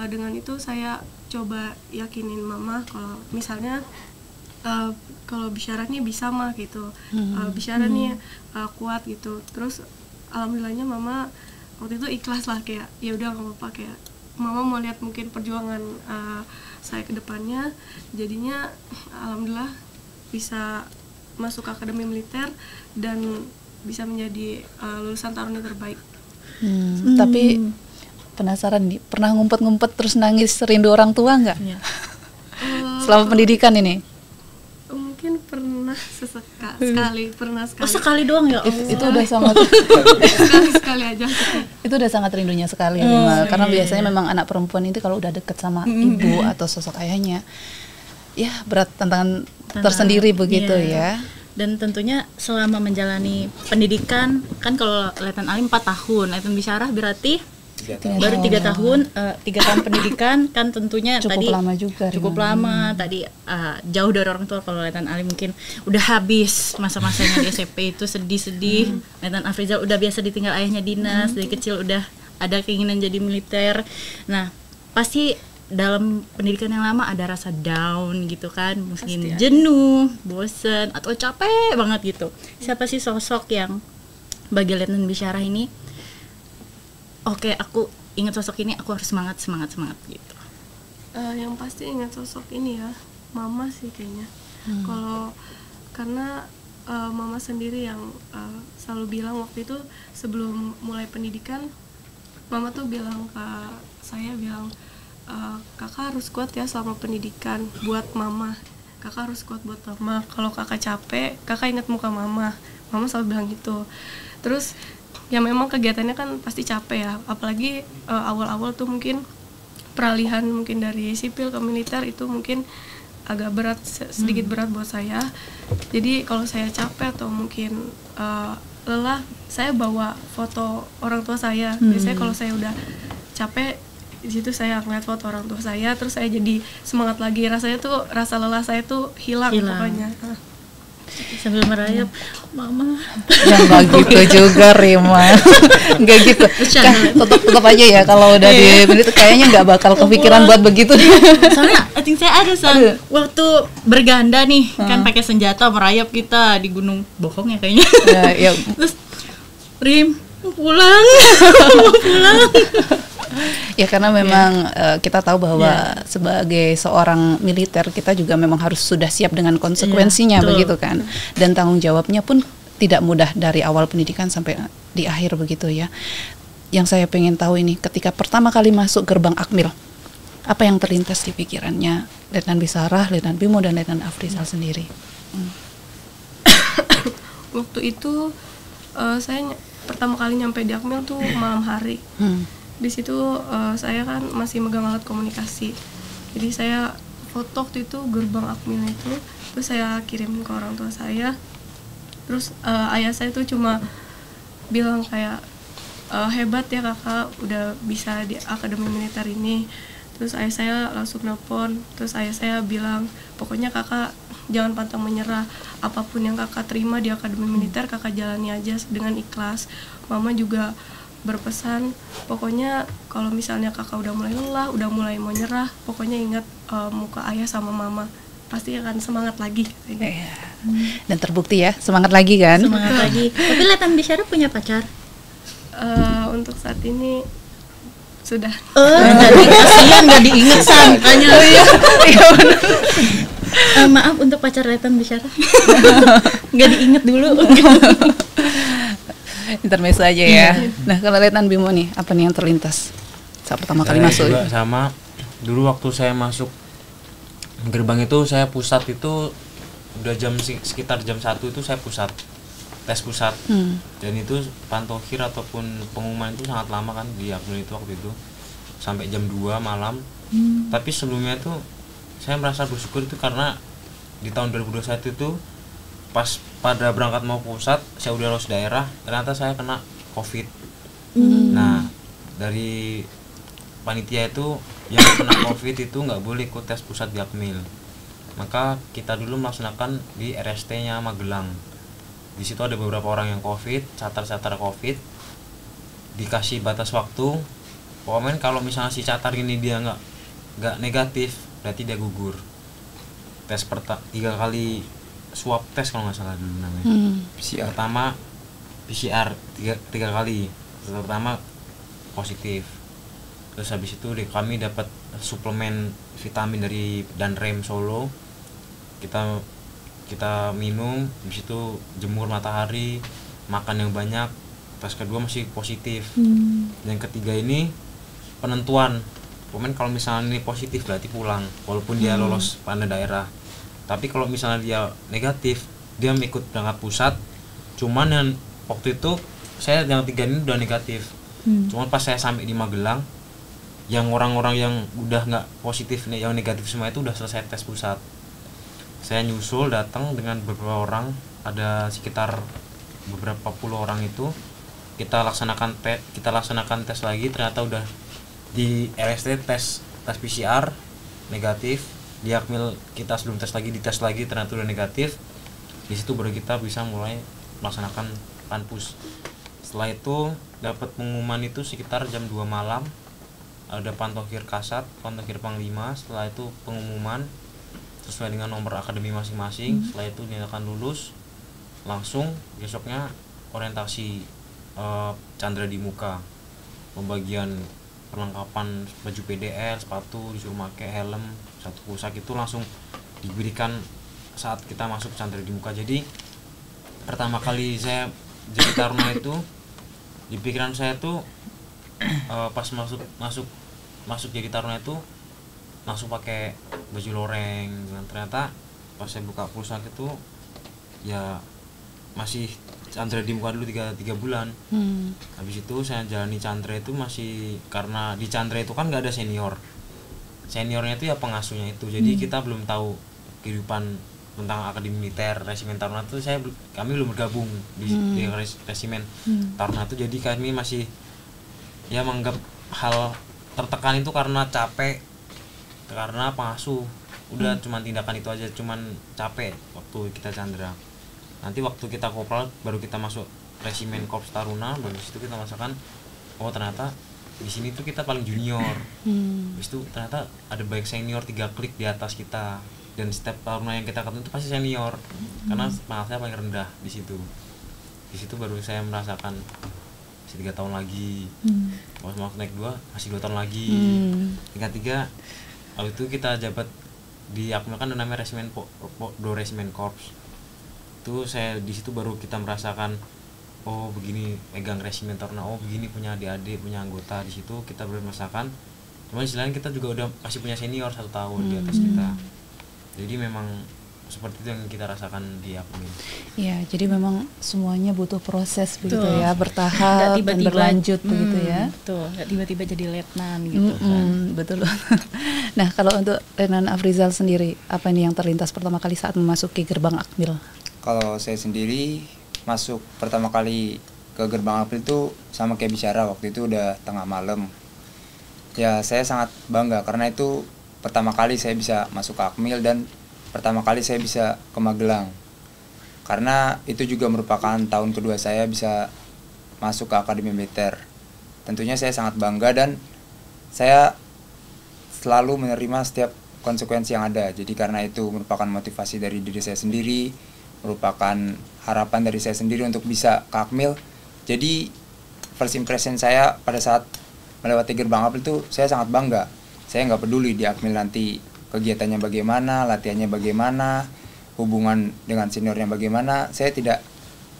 dengan itu saya coba yakinin mama kalau misalnya kalau bisyarah nih bisa mah gitu, bisyarah nih kuat gitu. Terus alhamdulillahnya mama waktu itu ikhlas lah, kayak ya udah nggak apa-apa, kayak mama mau lihat mungkin perjuangan saya ke depannya. Jadinya alhamdulillah bisa masuk ke Akademi Militer dan bisa menjadi lulusan taruna terbaik. Tapi penasaran nih, pernah ngumpet-ngumpet terus nangis rindu orang tua nggak? Selama pendidikan ini? Mungkin pernah sekali, pernah sekali. Oh, sekali doang ya? Itu udah sangat sekali aja. itu udah sangat rindunya sekali ya, Rima. Karena biasanya memang anak perempuan itu kalau udah deket sama ibu atau sosok ayahnya, ya berat tantangan tersendiri begitu ya. Dan tentunya selama menjalani pendidikan, kan kalau Letnan Alim 4 tahun, Letnan Bisyarah berarti baru 3 tahun, 3 tahun pendidikan, kan tentunya Cukup tadi lama juga, cukup Rima. lama tadi, jauh dari orang tua. Kalau Letnan Alim mungkin udah habis masa-masanya di SMP itu sedih-sedih. Letnan Afrizal udah biasa ditinggal ayahnya dinas, dari kecil udah ada keinginan jadi militer. Nah pasti dalam pendidikan yang lama ada rasa down gitu kan, mungkin jenuh, bosen, atau capek banget gitu. Siapa sih sosok yang bagi Letnan Bisyarah ini, oke, aku ingat sosok ini, aku harus semangat gitu. Yang pasti ingat sosok ini ya, mama sih kayaknya. Kalau karena mama sendiri yang selalu bilang waktu itu sebelum mulai pendidikan, mama tuh bilang ke saya, bilang kakak harus kuat ya selama pendidikan buat mama. Kakak harus kuat buat mama. Kalau kakak capek, kakak ingat muka mama. Mama selalu bilang gitu. Terus ya memang kegiatannya kan pasti capek ya, apalagi awal-awal tuh mungkin peralihan mungkin dari sipil ke militer itu mungkin agak berat, sedikit berat buat saya. Jadi kalau saya capek atau mungkin lelah, saya bawa foto orang tua saya. Biasanya kalau saya udah capek, di situ saya ngeliat foto orang tua saya, terus saya jadi semangat lagi. Rasanya tuh rasa lelah saya tuh hilang. Pokoknya. sambil merayap, mama. Ya nggak gitu juga Rima. Nggak gitu. Tetap aja ya kalau udah di menit kayaknya nggak bakal kepikiran buat begitu. Soalnya I think saya ada waktu berganda nih kan pakai senjata merayap kita di gunung, bohong ya kayaknya. Ya. Terus Rim pulang. Ya karena memang kita tahu bahwa sebagai seorang militer kita juga memang harus sudah siap dengan konsekuensinya, begitu kan. Dan tanggung jawabnya pun tidak mudah dari awal pendidikan sampai di akhir begitu ya. Yang saya pengen tahu ini, ketika pertama kali masuk gerbang Akmil, apa yang terlintas di pikirannya Letnan Bisarah, Letnan Bimo, dan Letnan Afrizal sendiri? Waktu itu saya pertama kali nyampe di Akmil tuh malam hari. Di situ saya kan masih megang alat komunikasi, jadi saya foto waktu itu gerbang Akmil itu, terus saya kirim ke orang tua saya. Terus ayah saya tuh cuma bilang kayak hebat ya kakak udah bisa di akademi militer ini. Terus ayah saya langsung nelpon, terus ayah saya bilang pokoknya kakak jangan pantang menyerah, apapun yang kakak terima di akademi militer kakak jalani aja dengan ikhlas. Mama juga berpesan pokoknya kalau misalnya kakak udah mulai lelah, udah mulai mau nyerah, pokoknya ingat muka ayah sama mama pasti akan semangat lagi. Dan terbukti ya, semangat lagi kan? Semangat lagi. Tapi Letnan Bisarah punya pacar? Untuk saat ini sudah. Jadi kasihan nggak diinget sangkanya. Iya benar. Maaf untuk pacar Letnan Bisarah, nggak diinget dulu. Intermezzo aja ya. Nah kalau Letnan Bimo nih, apa nih yang terlintas saat pertama kali masuk? Juga sama, dulu waktu saya masuk gerbang itu saya pusat itu udah sekitar jam 1 itu saya tes pusat. Dan itu pantohir ataupun pengumuman itu sangat lama kan di Akmil itu waktu itu sampai jam 2 malam. Tapi sebelumnya itu saya merasa bersyukur itu karena di tahun 2021 itu pas pada berangkat mau pusat saya udah lolos daerah, ternyata saya kena COVID. Nah dari panitia itu yang kena COVID itu nggak boleh ikut tes pusat di Akmil, maka kita dulu melaksanakan di RST-nya Magelang. Di situ ada beberapa orang yang COVID, catar COVID, dikasih batas waktu. Pokoknya kalau misalnya si catar ini dia nggak negatif, berarti dia gugur. Tes 3 kali swab tes kalau nggak salah dulu namanya. PCR. Pertama PCR 3 kali. Pertama positif. Terus habis itu kami dapat suplemen vitamin dari Danrem Solo. Kita minum, habis itu jemur matahari, makan yang banyak. Tes kedua masih positif. Yang ketiga ini penentuan. Pokoknya kalau misalnya ini positif berarti pulang walaupun dia lolos pada daerah. Tapi kalau misalnya dia negatif, dia ikut berangkat pusat. Cuman yang waktu itu saya yang 3 ini udah negatif. Cuman pas saya sampai di Magelang, yang orang-orang yang udah nggak positif nih, yang negatif semua itu udah selesai tes pusat. Saya nyusul datang dengan beberapa orang, ada sekitar beberapa puluh orang itu. Kita laksanakan tes lagi, ternyata udah di RST tes PCR negatif. Di Akmil kita sebelum tes lagi dites lagi, ternyata udah negatif. Di situ baru kita bisa mulai melaksanakan panpus. Setelah itu dapat pengumuman itu sekitar jam 2 malam. Ada pantohir Kasat, pantohir Panglima. Setelah itu pengumuman sesuai dengan nomor akademi masing-masing. Setelah itu dinyatakan lulus, langsung besoknya orientasi Chandra di muka, pembagian perlengkapan baju PDL, sepatu, disuruh pakai helm, satu pusak itu langsung diberikan saat kita masuk Chandra di muka. Jadi pertama kali saya jadi taruna itu di pikiran saya tuh pas masuk jadi taruna itu langsung pakai baju loreng. Dan ternyata pas saya buka pusak itu ya masih Chandra di muka dulu 3 bulan. Habis itu saya jalani Chandra itu masih, karena di Chandra itu kan nggak ada seniornya itu ya pengasuhnya itu. Jadi kita belum tahu kehidupan tentang akademi militer, resimen taruna itu kami belum bergabung di resimen taruna itu. Jadi kami masih ya menganggap hal tertekan itu karena capek, karena pengasuh. Udah cuman tindakan itu aja, cuman capek waktu kita Chandra. Nanti waktu kita kopral baru kita masuk resimen Korps Taruna, baru di situ kita merasakan oh ternyata di sini tuh kita paling junior. Habis itu ternyata ada baik senior 3 klik di atas kita, dan setiap taruna yang kita ketemu itu pasti senior karena semangat saya paling rendah di situ. Di situ baru saya merasakan masih 3 tahun lagi. Waktu naik 2 masih 2 tahun lagi. Tingkat 3 lalu itu kita jabat di Akmil kan namanya resimen resimen Korps. Itu saya di situ baru kita merasakan oh begini megang resimen Taruna, oh begini punya adik-adik, punya anggota. Di situ kita baru merasakan. Cuman selain kita juga udah pasti punya senior 1 tahun di atas kita. Jadi memang seperti itu yang kita rasakan di Akmil. Ya, jadi memang semuanya butuh proses begitu Tuh. ya, bertahap dan berlanjut begitu ya. Tuh, nggak tiba-tiba jadi letnan gitu Betul. Nah, kalau untuk Letnan Afrizal sendiri, apa nih yang terlintas pertama kali saat memasuki gerbang Akmil? Kalau saya sendiri masuk pertama kali ke gerbang Akmil itu sama kayak bicara, waktu itu udah tengah malam. Ya, saya sangat bangga karena itu pertama kali saya bisa masuk ke Akmil dan pertama kali saya bisa ke Magelang. Karena itu juga merupakan tahun kedua saya bisa masuk ke Akademi Militer. Tentunya saya sangat bangga dan saya selalu menerima setiap konsekuensi yang ada. Jadi karena itu merupakan motivasi dari diri saya sendiri, merupakan harapan dari saya sendiri untuk bisa ke Akmil. Jadi first impression saya pada saat melewati gerbang Akmil itu saya sangat bangga. Saya nggak peduli di Akmil nanti kegiatannya bagaimana, latihannya bagaimana, hubungan dengan seniornya bagaimana. Saya tidak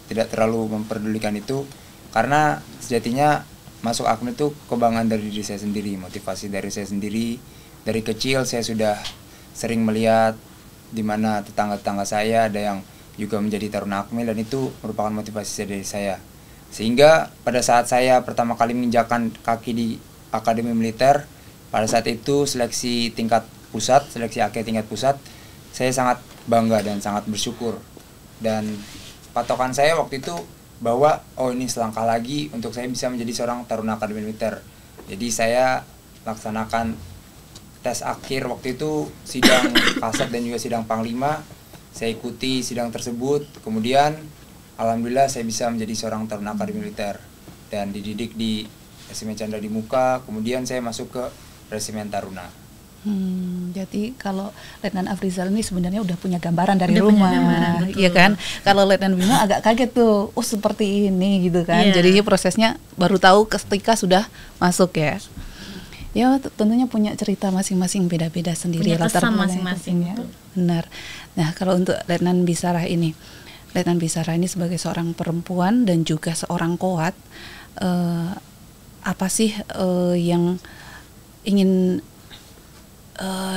terlalu memperdulikan itu karena sejatinya masuk Akmil itu kebanggaan dari diri saya sendiri, motivasi dari saya sendiri. Dari kecil saya sudah sering melihat di mana tetangga-tetangga saya ada yang juga menjadi taruna Akmil dan itu merupakan motivasi dari saya. Sehingga pada saat saya pertama kali menginjakkan kaki di Akademi Militer, pada saat itu seleksi tingkat pusat, seleksi AK tingkat pusat, saya sangat bangga dan sangat bersyukur. Dan patokan saya waktu itu bahwa oh ini selangkah lagi untuk saya bisa menjadi seorang taruna Akademi Militer. Jadi saya laksanakan tes akhir waktu itu, sidang Kasat dan juga sidang Panglima. Saya ikuti sidang tersebut, kemudian alhamdulillah saya bisa menjadi seorang taruna Akademi Militer dan dididik di Resimen Chandra di Muka, kemudian saya masuk ke Resimen Taruna. Jadi kalau Letnan Afrizal ini sebenarnya udah punya gambaran dari Udah punya rumah, gambaran, betul. ya kan? Kalau Letnan Bima agak kaget tuh, oh seperti ini gitu kan. Iya. Jadi prosesnya baru tahu ketika sudah masuk ya. Ya tentunya punya cerita masing-masing beda-beda sendiri, Punya kesan belakang masing-masing, ya. betul. Benar. Nah kalau untuk Letnan Bisarah ini, Letnan Bisarah ini sebagai seorang perempuan dan juga seorang Kowat, apa sih yang ingin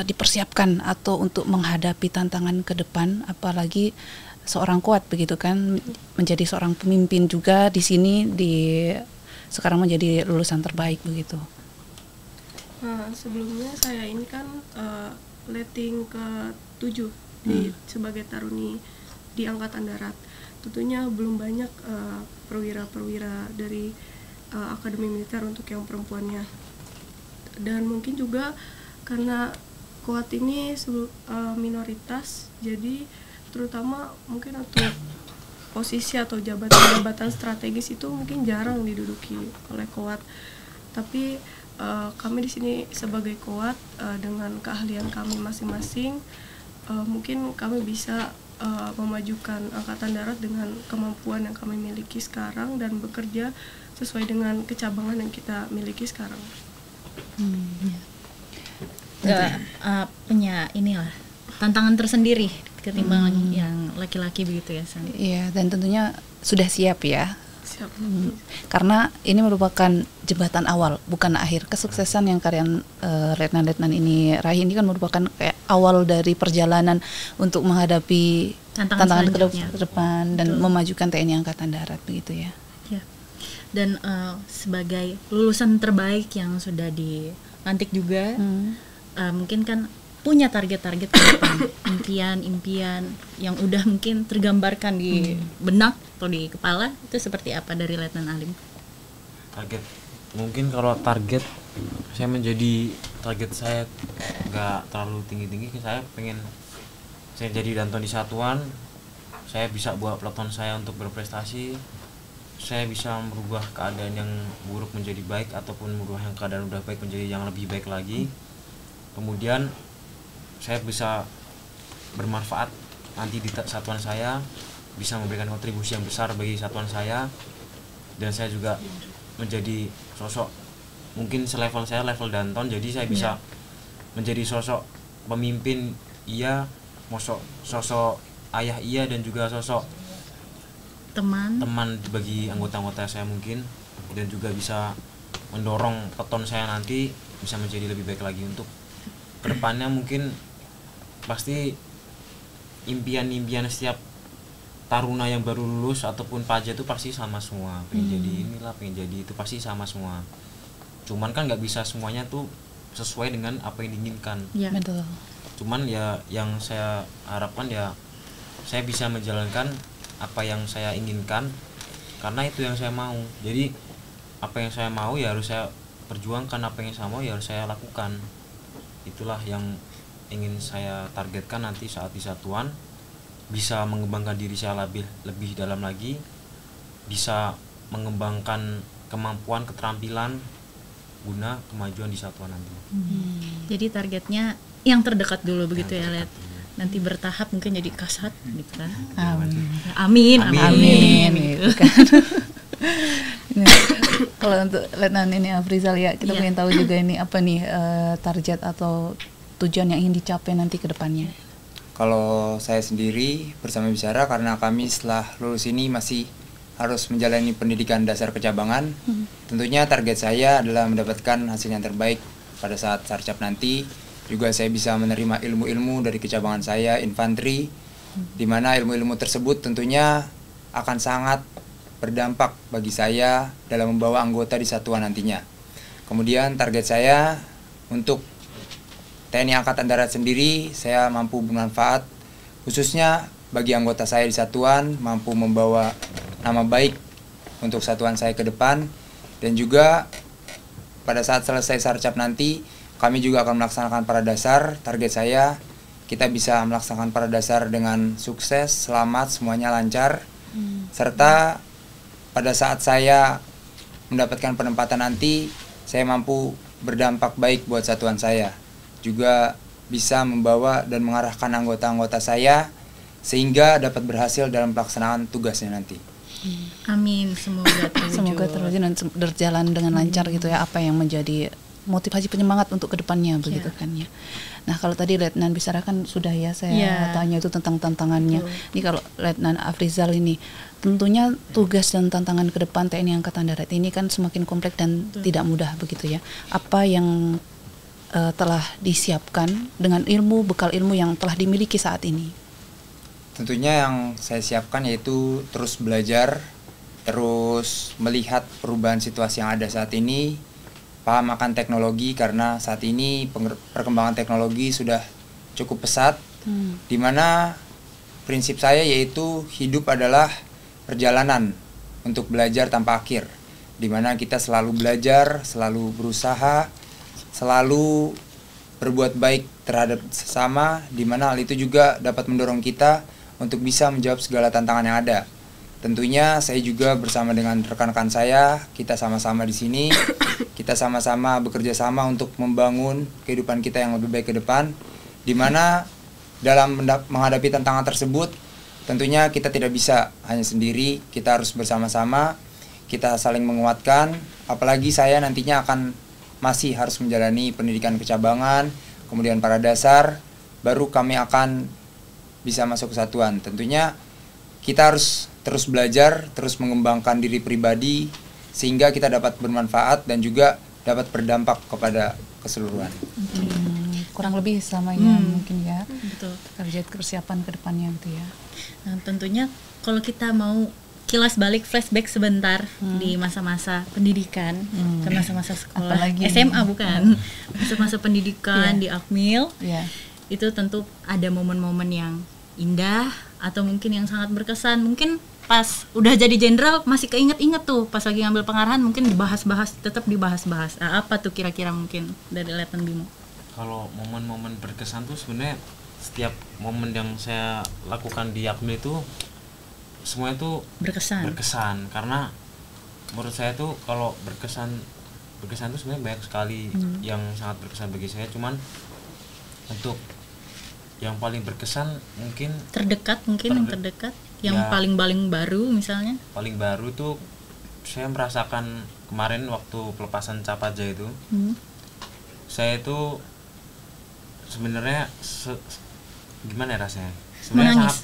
dipersiapkan atau untuk menghadapi tantangan ke depan, apalagi seorang Kowat begitu kan, menjadi seorang pemimpin juga di sini, sekarang menjadi lulusan terbaik begitu. Nah, sebelumnya saya ini kan letting ke-7 sebagai taruni di Angkatan Darat. Tentunya belum banyak perwira-perwira dari Akademi Militer untuk yang perempuannya. Dan mungkin juga karena Kowat ini minoritas, jadi terutama mungkin untuk posisi atau jabatan-jabatan strategis itu mungkin jarang diduduki oleh Kowat. Tapi kami di sini sebagai Kowat dengan keahlian kami masing-masing, mungkin kami bisa memajukan Angkatan Darat dengan kemampuan yang kami miliki sekarang dan bekerja sesuai dengan kecabangan yang kita miliki sekarang. Punya inilah tantangan tersendiri ketimbang yang laki-laki begitu ya, San. Iya, dan tentunya sudah siap ya. Siap. Karena ini merupakan jembatan awal, bukan akhir. Kesuksesan yang kalian letnan-letnan ini raih ini kan merupakan kayak awal dari perjalanan untuk menghadapi tantangan ke depan dan memajukan TNI Angkatan Darat begitu ya. Ya. Dan sebagai lulusan terbaik yang sudah dilantik juga, mungkin kan punya target-target ke depan, impian-impian yang udah mungkin tergambarkan di benak atau di kepala, itu seperti apa dari Letnan Alim? Target, mungkin kalau target saya target saya nggak terlalu tinggi-tinggi. Saya pengen saya jadi Danton di satuan, saya bisa buat peloton saya untuk berprestasi, saya bisa merubah keadaan yang buruk menjadi baik ataupun merubah yang keadaan udah baik menjadi yang lebih baik lagi. Kemudian saya bisa bermanfaat nanti di satuan saya, bisa memberikan kontribusi yang besar bagi satuan saya, dan saya juga menjadi sosok mungkin selevel saya level Danton, jadi saya bisa menjadi sosok pemimpin iya, sosok ayah iya, dan juga sosok teman bagi anggota-anggota saya mungkin, dan juga bisa mendorong peloton saya nanti bisa menjadi lebih baik lagi untuk kedepannya. Mungkin pasti impian-impian setiap taruna yang baru lulus ataupun pajak itu pasti sama semua, pengen jadi inilah, pengen jadi itu, pasti sama semua. Cuman kan nggak bisa semuanya tuh sesuai dengan apa yang diinginkan. Betul. Cuman ya yang saya harapkan ya saya bisa menjalankan apa yang saya inginkan, karena itu yang saya mau. Jadi apa yang saya mau ya harus saya perjuangkan, apa yang saya mau ya harus saya lakukan. Itulah yang ingin saya targetkan nanti saat di satuan, bisa mengembangkan diri saya lebih dalam lagi, bisa mengembangkan kemampuan, keterampilan guna kemajuan di satuan nanti. Jadi targetnya yang terdekat dulu begitu ya, Let. Nanti bertahap mungkin jadi kasat gitu kan. Amin. Gitu kan. Nah, kalau untuk Letnan ini Afrizal ya, kita pengen tahu juga ini apa nih target atau tujuan yang ingin dicapai nanti ke depannya. Kalau saya sendiri bersama Bicara, karena kami setelah lulus ini masih harus menjalani pendidikan dasar kecabangan, tentunya target saya adalah mendapatkan hasil yang terbaik pada saat sarcap nanti. Juga saya bisa menerima ilmu-ilmu dari kecabangan saya, infanteri, di mana ilmu-ilmu tersebut tentunya akan sangat berdampak bagi saya dalam membawa anggota di satuan nantinya. Kemudian target saya untuk TNI Angkatan Darat sendiri, saya mampu bermanfaat khususnya bagi anggota saya di satuan, mampu membawa nama baik untuk satuan saya ke depan, dan juga pada saat selesai sarcap nanti kami juga akan melaksanakan paradasar. Target saya kita bisa melaksanakan paradasar dengan sukses, selamat, semuanya lancar, serta pada saat saya mendapatkan penempatan nanti saya mampu berdampak baik buat satuan saya, juga bisa membawa dan mengarahkan anggota-anggota saya sehingga dapat berhasil dalam pelaksanaan tugasnya nanti. Amin, semoga terwujud dan berjalan dengan lancar gitu ya, apa yang menjadi motivasi penyemangat untuk kedepannya begitu kan ya. Nah kalau tadi Letnan Bisara kan sudah ya saya tanya itu tentang tantangannya. Ini kalau Letnan Afrizal ini tentunya tugas dan tantangan ke depan TNI Angkatan Darat ini kan semakin kompleks dan tidak mudah begitu ya. Apa yang telah disiapkan dengan bekal ilmu yang telah dimiliki saat ini? Tentunya yang saya siapkan yaitu terus belajar, terus melihat perubahan situasi yang ada saat ini, paham akan teknologi, karena saat ini perkembangan teknologi sudah cukup pesat, di mana prinsip saya yaitu hidup adalah perjalanan untuk belajar tanpa akhir, di mana kita selalu belajar, selalu berusaha, selalu berbuat baik terhadap sesama, di mana hal itu juga dapat mendorong kita untuk bisa menjawab segala tantangan yang ada. Tentunya saya juga bersama dengan rekan-rekan saya, kita sama-sama di sini, kita sama-sama bekerja sama untuk membangun kehidupan kita yang lebih baik ke depan, di mana dalam menghadapi tantangan tersebut, tentunya kita tidak bisa hanya sendiri, kita harus bersama-sama, kita saling menguatkan, apalagi saya nantinya akan masih harus menjalani pendidikan kecabangan, kemudian paradasar, baru kami akan bisa masuk ke satuan. Tentunya kita harus terus belajar, terus mengembangkan diri pribadi sehingga kita dapat bermanfaat dan juga dapat berdampak kepada keseluruhan. Kurang lebih sama ya mungkin ya. Betul. Target persiapan ke depannya gitu ya. Nah, tentunya kalau kita mau kilas balik flashback sebentar di masa-masa pendidikan, ke masa-masa sekolah, apalagi SMA bukan, masa-masa pendidikan di Akmil, itu tentu ada momen-momen yang indah atau mungkin yang sangat berkesan. Mungkin pas udah jadi jenderal masih keinget-inget tuh, pas lagi ngambil pengarahan mungkin dibahas-bahas, tetap dibahas-bahas. Nah, apa tuh kira-kira mungkin dari Letnan Bimo? Kalau momen-momen berkesan tuh sebenarnya setiap momen yang saya lakukan di Akmil itu semuanya tuh berkesan karena menurut saya tuh kalau berkesan tuh sebenarnya banyak sekali yang sangat berkesan bagi saya, cuman untuk yang paling berkesan mungkin yang terdekat yang ya, paling baru misalnya. Paling baru tuh saya merasakan kemarin waktu pelepasan Capaja itu. Saya itu sebenarnya gimana ya rasanya? Sebenarnya sangat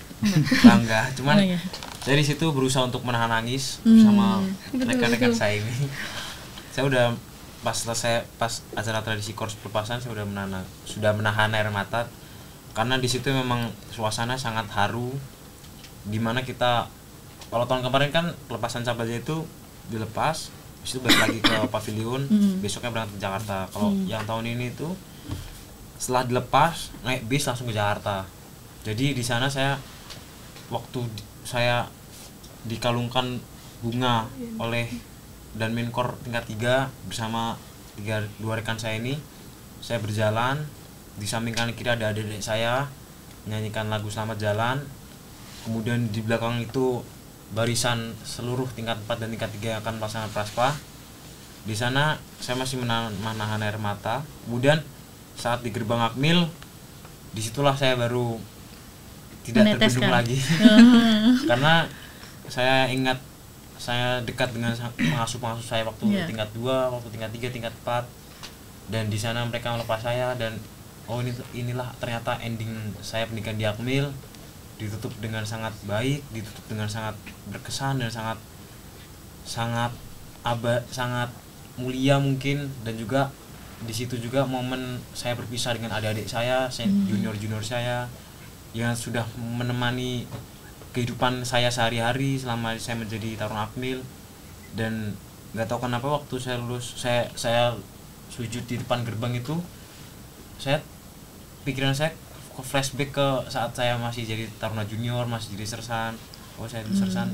bangga, cuman saya di situ berusaha untuk menahan nangis bersama rekan-rekan saya ini. Saya udah pas acara tradisi kors pelepasan saya sudah menahan air mata karena di situ memang suasana sangat haru, dimana kita kalau tahun kemarin kan pelepasan Capaja itu dilepas, habis itu balik lagi ke pavilion, besoknya berangkat ke Jakarta. Kalau yang tahun ini itu setelah dilepas naik bis langsung ke Jakarta. Jadi di sana waktu saya dikalungkan bunga oleh dan Menkor tingkat 3 bersama dua rekan saya ini, saya berjalan, di samping kanan kiri ada adik-adik saya menyanyikan lagu Selamat Jalan. Kemudian di belakang itu barisan seluruh tingkat 4 dan tingkat 3 yang akan melaksanakan praspa. Di sana saya masih menahan air mata. Kemudian saat di gerbang Akmil, disitulah saya baru tidak terbendung lagi. Karena saya ingat saya dekat dengan pengasuh-pengasuh saya waktu tingkat 2, waktu tingkat 3, tingkat 4. Dan di sana mereka melepas saya dan inilah ternyata ending saya pendidikan di Akmil, ditutup dengan sangat baik, ditutup dengan sangat berkesan dan sangat mulia mungkin. Dan juga di situ juga momen saya berpisah dengan adik-adik saya, junior saya yang sudah menemani kehidupan saya sehari-hari selama saya menjadi Taruna Akmil. Dan nggak tahu kenapa waktu saya lulus, saya sujud di depan gerbang itu, pikiran saya flashback ke saat saya masih jadi Taruna Junior, masih jadi sersan. Saya dulu sersan,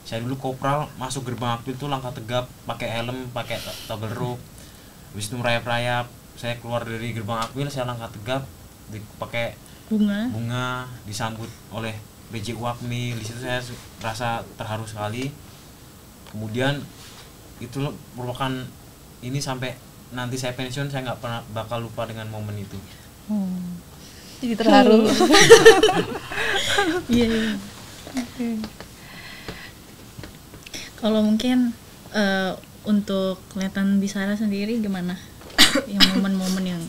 saya dulu kopral, masuk gerbang Akmil tuh langkah tegap, pakai helm, pakai toggle rope. Habis itu merayap-rayap, saya keluar dari gerbang Akmil, saya langkah tegap, pakai bunga, disambut oleh PJU Akmil. Di situ saya rasa terharu sekali. Kemudian itu merupakan ini sampai nanti saya pensiun, saya nggak pernah bakal lupa dengan momen itu. Jadi terharu. Iya. Kalau mungkin untuk kelihatan Bisara sendiri gimana? Yang momen-momen yang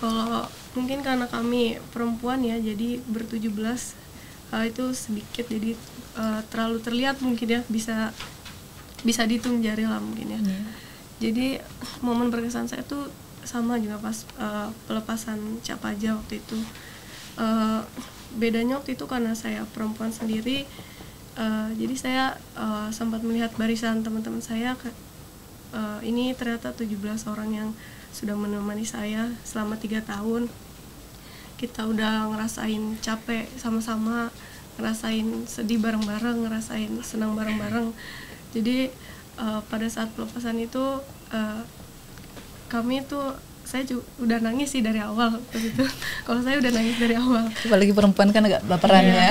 kalau mungkin karena kami perempuan ya, jadi ber-17 itu sedikit, jadi terlalu terlihat mungkin ya, bisa dihitung jari lah mungkin ya. Jadi momen berkesan saya tuh sama juga pas pelepasan Capaja waktu itu. Bedanya waktu itu karena saya perempuan sendiri, jadi saya sempat melihat barisan teman-teman saya. Ini ternyata 17 orang yang sudah menemani saya selama 3 tahun. Kita udah ngerasain capek sama-sama, ngerasain sedih bareng-bareng, ngerasain senang bareng-bareng. Jadi pada saat pelepasan itu kami tuh, saya juga udah nangis sih dari awal waktu itu. Kalau saya udah nangis dari awal. Apalagi perempuan kan agak baperan ya.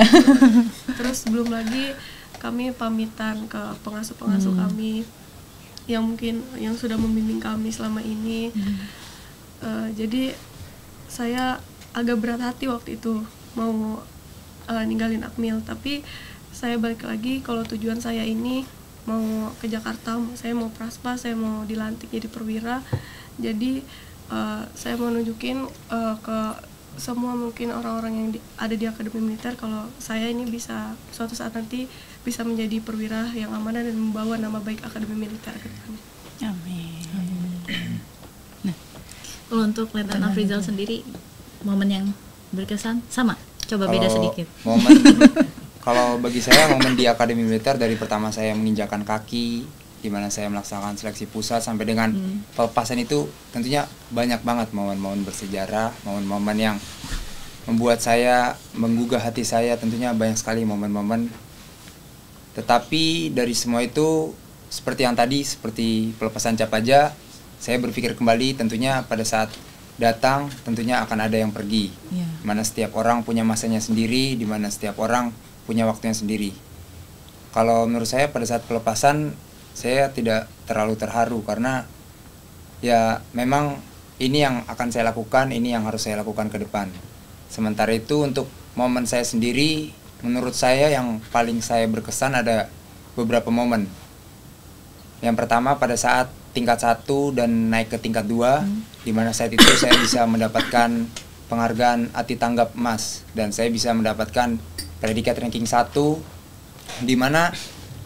Terus belum lagi kami pamitan ke pengasuh-pengasuh kami yang sudah membimbing kami selama ini. Jadi saya agak berat hati waktu itu mau ninggalin Akmil, tapi saya balik lagi kalau tujuan saya ini mau ke Jakarta, saya mau praspa, saya mau dilantik jadi perwira. Jadi saya mau nunjukin ke semua mungkin orang-orang yang ada di Akademi Militer kalau saya ini bisa suatu saat nanti bisa menjadi perwira yang amanah dan membawa nama baik Akademi Militer ke depannya. Amin. Nah, kalau untuk Letnan Afrizal sendiri, momen yang berkesan sama? Coba beda sedikit. Momen kalau bagi saya momen di Akademi Militer dari pertama saya menginjakan kaki, di mana saya melaksanakan seleksi pusat sampai dengan pelepasan itu tentunya banyak banget momen-momen bersejarah, momen-momen yang membuat saya menggugah hati saya, tentunya banyak sekali momen-momen. Tetapi dari semua itu seperti yang tadi, seperti pelepasan Capaja, saya berpikir kembali tentunya pada saat datang tentunya akan ada yang pergi. Mana setiap orang punya masanya sendiri, di mana setiap orang punya waktunya sendiri. kalau menurut saya pada saat pelepasan saya tidak terlalu terharu karena ya memang ini yang akan saya lakukan, ini yang harus saya lakukan ke depan. Sementara itu untuk momen saya sendiri, menurut saya yang paling saya berkesan ada beberapa momen. Yang pertama pada saat tingkat 1 dan naik ke tingkat 2, di mana saat itu saya bisa mendapatkan penghargaan Ati Tanggap Emas dan saya bisa mendapatkan predikat ranking 1, di mana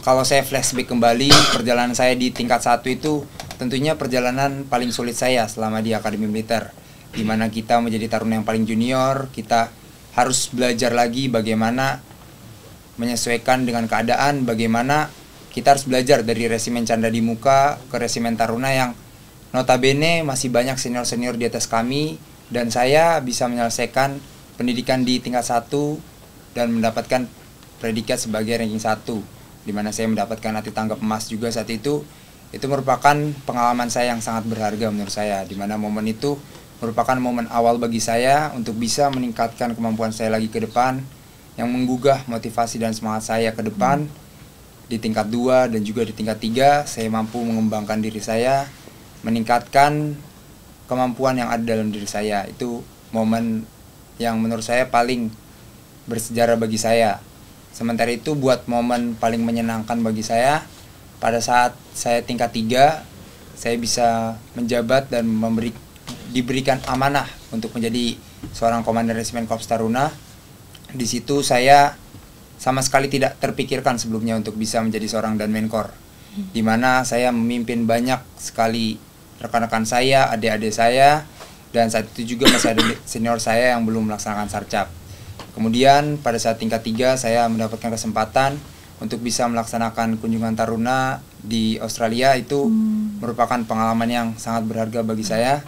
kalau saya flashback kembali perjalanan saya di tingkat 1 itu tentunya perjalanan paling sulit saya selama di Akademi Militer, di mana kita menjadi taruna yang paling junior, kita harus belajar lagi bagaimana menyesuaikan dengan keadaan, bagaimana kita harus belajar dari resimen Canda di Muka ke resimen Taruna yang notabene masih banyak senior-senior di atas kami, dan saya bisa menyelesaikan pendidikan di tingkat 1 dan mendapatkan predikat sebagai ranking 1, di mana saya mendapatkan Ati Tanggap Emas juga saat itu. Itu merupakan pengalaman saya yang sangat berharga menurut saya, di mana momen itu merupakan momen awal bagi saya untuk bisa meningkatkan kemampuan saya lagi ke depan, yang menggugah motivasi dan semangat saya ke depan. Di tingkat 2 dan juga di tingkat 3 saya mampu mengembangkan diri saya, meningkatkan kemampuan yang ada dalam diri saya. Itu momen yang menurut saya paling bersejarah bagi saya. Sementara itu buat momen paling menyenangkan bagi saya, pada saat saya tingkat 3, saya bisa menjabat dan diberikan amanah untuk menjadi seorang komandan resimen Korps Taruna. Di situ saya sama sekali tidak terpikirkan sebelumnya untuk bisa menjadi seorang Danmenkor, di mana saya memimpin banyak sekali rekan-rekan saya, adik-adik saya, dan saat itu juga masih ada senior saya yang belum melaksanakan sarcap. Kemudian pada saat tingkat 3 saya mendapatkan kesempatan untuk bisa melaksanakan kunjungan taruna di Australia. Itu merupakan pengalaman yang sangat berharga bagi saya,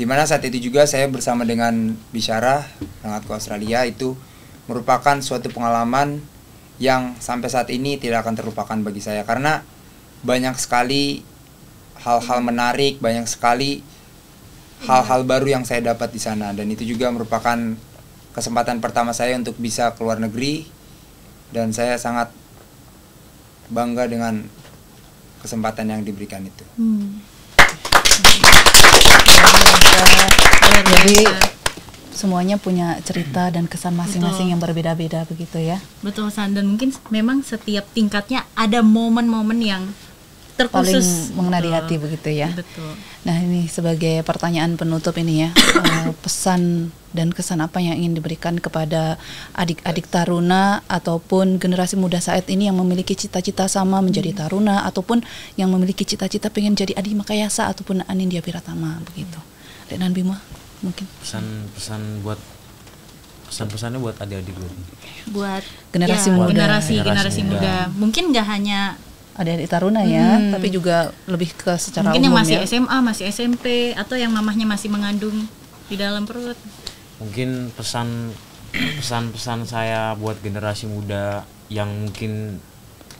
di mana saat itu juga saya bersama dengan Bisyarah berangkat ke Australia. Itu merupakan suatu pengalaman yang sampai saat ini tidak akan terlupakan bagi saya, karena banyak sekali hal-hal menarik, banyak sekali hal-hal baru yang saya dapat di sana, dan itu juga merupakan kesempatan pertama saya untuk bisa keluar negeri, dan saya sangat bangga dengan kesempatan yang diberikan itu. Jadi semuanya punya cerita dan kesan masing-masing yang berbeda-beda begitu ya. Betul, San. Dan mungkin memang setiap tingkatnya ada momen-momen yang terkhusus paling mengena di hati begitu ya. Betul. Nah, ini sebagai pertanyaan penutup ini ya, pesan dan kesan apa yang ingin diberikan kepada adik-adik taruna ataupun generasi muda saat ini yang memiliki cita-cita sama menjadi taruna, ataupun yang memiliki cita-cita pengen jadi Adi Makayasa ataupun Anindya Wiratama begitu. Dan Bima mungkin pesan-pesannya buat adik-adik dulu, buat generasi muda. Generasi muda. Mungkin nggak hanya adik-adik taruna ya, tapi juga lebih ke secara mungkin umum yang masih ya. SMA, masih SMP, atau yang mamahnya masih mengandung di dalam perut. Mungkin pesan-pesan saya buat generasi muda yang mungkin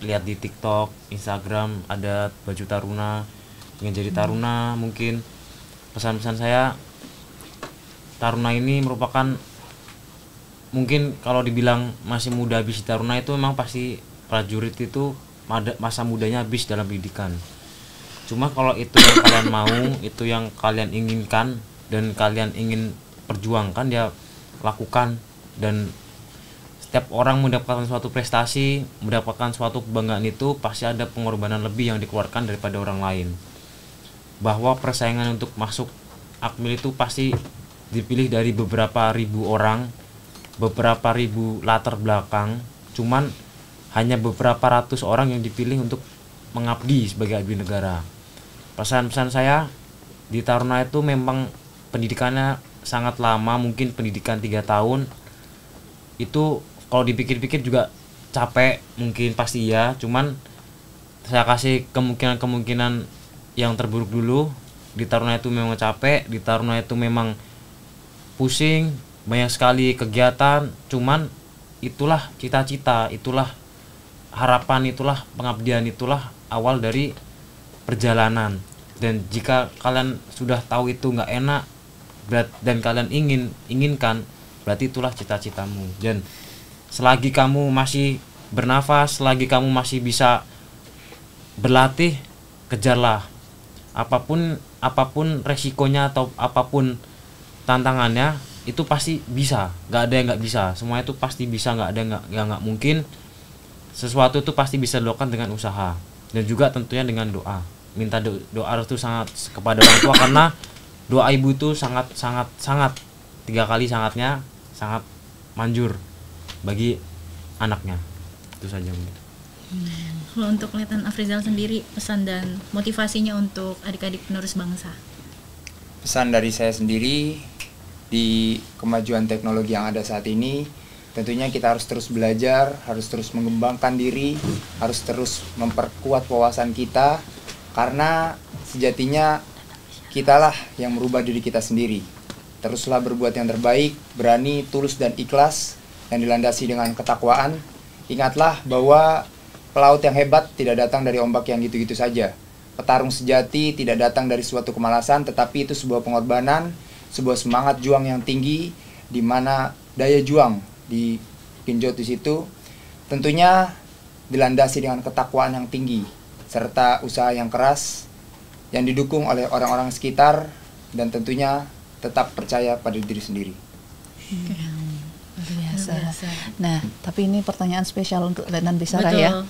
lihat di TikTok, Instagram ada baju taruna, ingin jadi taruna. Mungkin pesan-pesan saya, taruna ini merupakan, mungkin kalau dibilang masih muda habis di taruna itu memang pasti prajurit itu masa mudanya habis dalam pendidikan. Cuma kalau itu yang kalian mau, itu yang kalian inginkan dan kalian ingin perjuangkan, ya lakukan. Dan setiap orang mendapatkan suatu prestasi, mendapatkan suatu kebanggaan, itu pasti ada pengorbanan lebih yang dikeluarkan daripada orang lain. Bahwa persaingan untuk masuk Akmil itu pasti dipilih dari beberapa ribu orang, beberapa ribu latar belakang, cuman hanya beberapa ratus orang yang dipilih untuk mengabdi sebagai abdi negara. Pesan-pesan saya, di taruna itu memang pendidikannya sangat lama, mungkin pendidikan 3 tahun itu kalau dipikir-pikir juga capek, mungkin pasti ya, cuman saya kasih kemungkinan yang terburuk dulu. Di taruna itu memang capek, di taruna itu memang pusing, banyak sekali kegiatan, cuman itulah cita-cita, itulah harapan, itulah pengabdian, itulah awal dari perjalanan. Dan jika kalian sudah tahu itu nggak enak dan kalian inginkan, berarti itulah cita-citamu. Dan selagi kamu masih bernafas, selagi kamu masih bisa berlatih, kejarlah. Apapun resikonya atau apapun tantangannya, itu pasti bisa. Nggak ada yang nggak bisa. Semua itu pasti bisa, nggak ada yang nggak mungkin. Sesuatu itu pasti bisa dilakukan dengan usaha dan juga tentunya dengan doa. Minta doa itu sangat kepada orang tua karena doa ibu itu sangat 3 kali sangatnya sangat manjur bagi anaknya. Itu saja mungkin. Kalau untuk Letnan Afrizal sendiri, pesan dan motivasinya untuk adik-adik penerus bangsa. Pesan dari saya sendiri, di kemajuan teknologi yang ada saat ini, tentunya kita harus terus belajar, harus terus mengembangkan diri, harus terus memperkuat wawasan kita, karena sejatinya kitalah yang merubah diri kita sendiri. Teruslah berbuat yang terbaik, berani, tulus, dan ikhlas, yang dilandasi dengan ketakwaan. Ingatlah bahwa pelaut yang hebat tidak datang dari ombak yang gitu-gitu saja. Petarung sejati tidak datang dari suatu kemalasan, tetapi itu sebuah pengorbanan, sebuah semangat juang yang tinggi, di mana daya juang digenjot di situ. Tentunya dilandasi dengan ketakwaan yang tinggi, serta usaha yang keras, yang didukung oleh orang-orang sekitar, dan tentunya tetap percaya pada diri sendiri. Luar biasa. Nah, tapi ini pertanyaan spesial untuk Letnan Bisara ya.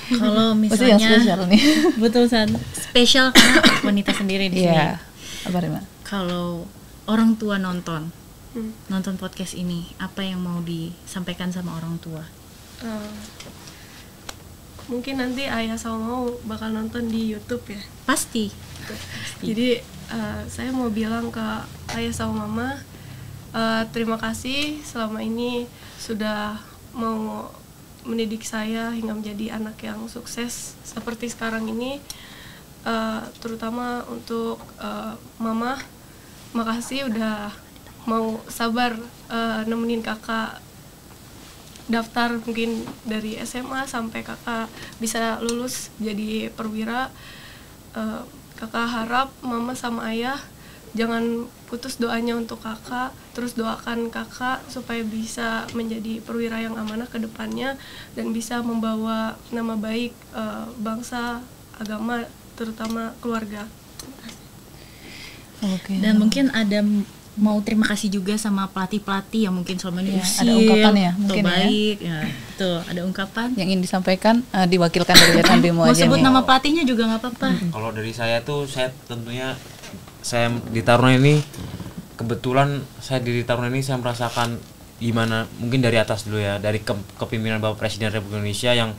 Kalau Pasti yang misalnya spesial nih. betul San, spesial karena wanita sendiri di sini. Iya. Apa Rima? Kalau orang tua nonton podcast ini, apa yang mau disampaikan sama orang tua? Mungkin nanti ayah sama mau bakal nonton di YouTube ya. Pasti. Jadi saya mau bilang ke ayah sama mama, terima kasih selama ini sudah mau mendidik saya hingga menjadi anak yang sukses seperti sekarang ini. Terutama untuk mama, makasih udah mau sabar nemenin kakak daftar mungkin dari SMA sampai kakak bisa lulus jadi perwira. Kakak harap mama sama ayah jangan putus doanya untuk kakak, terus doakan kakak supaya bisa menjadi perwira yang amanah ke depannya dan bisa membawa nama baik bangsa, agama, terutama keluarga. Oke. Dan mungkin ada mau terima kasih juga sama pelatih-pelatih yang mungkin selama ini Ya, ada ungkapan ya, atau mungkin ya. baik ya. Tuh, ada ungkapan. Yang ingin disampaikan diwakilkan dari Letnan Bimo Mau aja sebut nih. nama pelatihnya juga nggak apa-apa. Kalau dari saya tuh, saya tentunya saya di Taruna ini, kebetulan saya di Taruna ini saya merasakan gimana, mungkin dari atas dulu ya, dari kepemimpinan Bapak Presiden Republik Indonesia yang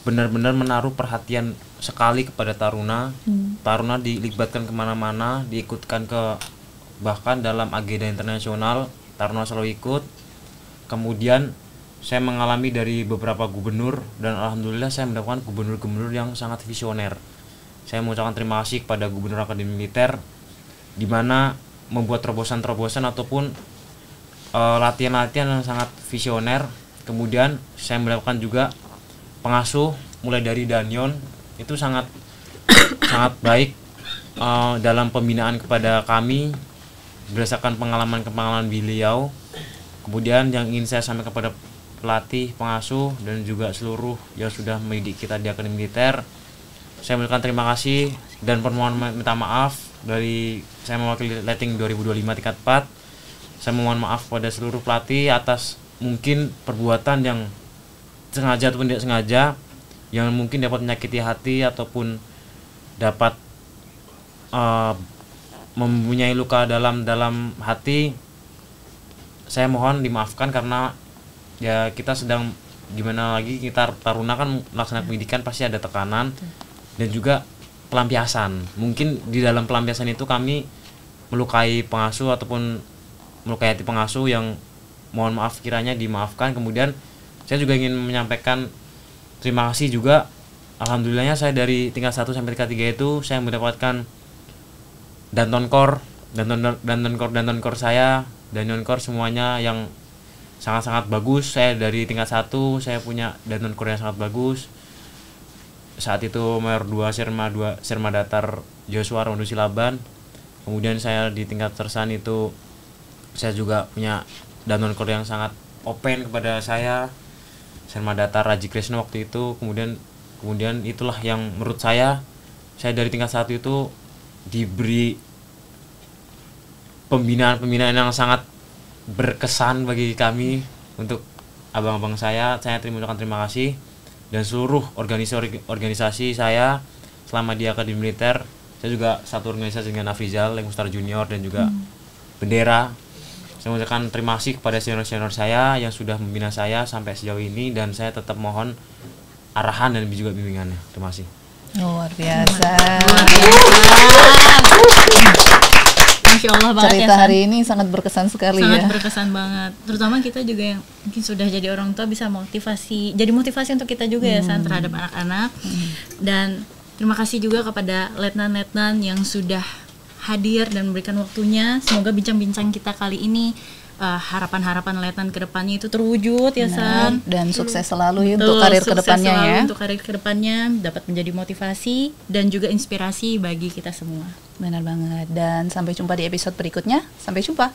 benar-benar menaruh perhatian sekali kepada Taruna. Taruna dilibatkan kemana-mana, diikutkan ke bahkan dalam agenda internasional, Taruna selalu ikut. Kemudian saya mengalami dari beberapa gubernur dan alhamdulillah saya mendapatkan gubernur-gubernur yang sangat visioner. Saya mengucapkan terima kasih kepada Gubernur Akademi Militer, di mana membuat terobosan-terobosan ataupun latihan-latihan yang sangat visioner. Kemudian saya mendapatkan juga pengasuh mulai dari Danyon, itu sangat baik dalam pembinaan kepada kami berdasarkan pengalaman beliau. Kemudian yang ingin saya sampaikan kepada pelatih, pengasuh, dan juga seluruh yang sudah mendidik kita di Akademi Militer, saya mengucapkan terima kasih dan permohonan minta maaf dari saya mewakili Letting 2025 tingkat 4. Saya mohon maaf pada seluruh pelatih atas mungkin perbuatan yang sengaja ataupun tidak sengaja yang mungkin dapat menyakiti hati ataupun dapat mempunyai luka dalam hati. Saya mohon dimaafkan karena ya kita sedang gimana lagi, kita Taruna kan melaksanakan pendidikan pasti ada tekanan dan juga pelampiasan. Mungkin di dalam pelampiasan itu kami melukai pengasuh ataupun melukai hati pengasuh yang mohon maaf kiranya dimaafkan. Kemudian saya juga ingin menyampaikan terima kasih juga. Alhamdulillahnya saya dari tingkat 1 sampai tingkat 3 itu saya mendapatkan Dantonkor saya, Dantonkor semuanya yang sangat-sangat bagus. Saya dari tingkat 1 saya punya Dantonkor yang sangat bagus. Saat itu Mayor 2 Sirma Datar Joshua Rondo Silaban. Kemudian saya di tingkat tersan itu saya juga punya Dantonkor yang sangat open kepada saya Sermadata Raji Krishna waktu itu. Kemudian itulah yang menurut saya dari tingkat 1 itu diberi pembinaan yang sangat berkesan bagi kami. Untuk abang-abang saya ucapkan terima kasih, dan seluruh organisasi saya selama di Akademi Militer. Saya juga satu organisasi dengan Afrizal, yang Mustar Junior dan juga Bendera. Saya mengucapkan terima kasih kepada senior-senior saya yang sudah membina saya sampai sejauh ini, dan saya tetap mohon arahan dan juga bimbingannya. Terima kasih. Luar biasa. Masya Allah banget Cerita ya, San. hari ini sangat berkesan sekali Sangat ya. berkesan banget. Terutama kita juga yang mungkin sudah jadi orang tua bisa jadi motivasi untuk kita juga ya, San, terhadap anak-anak. Dan terima kasih juga kepada letnan-letnan yang sudah hadir dan memberikan waktunya. Semoga bincang-bincang kita kali ini harapan-harapan letnan ke depannya itu terwujud ya, San. Dan sukses selalu untuk karir ke depannya ya. Untuk karir ke depannya dapat menjadi motivasi dan juga inspirasi bagi kita semua. Benar banget. Dan sampai jumpa di episode berikutnya. Sampai jumpa.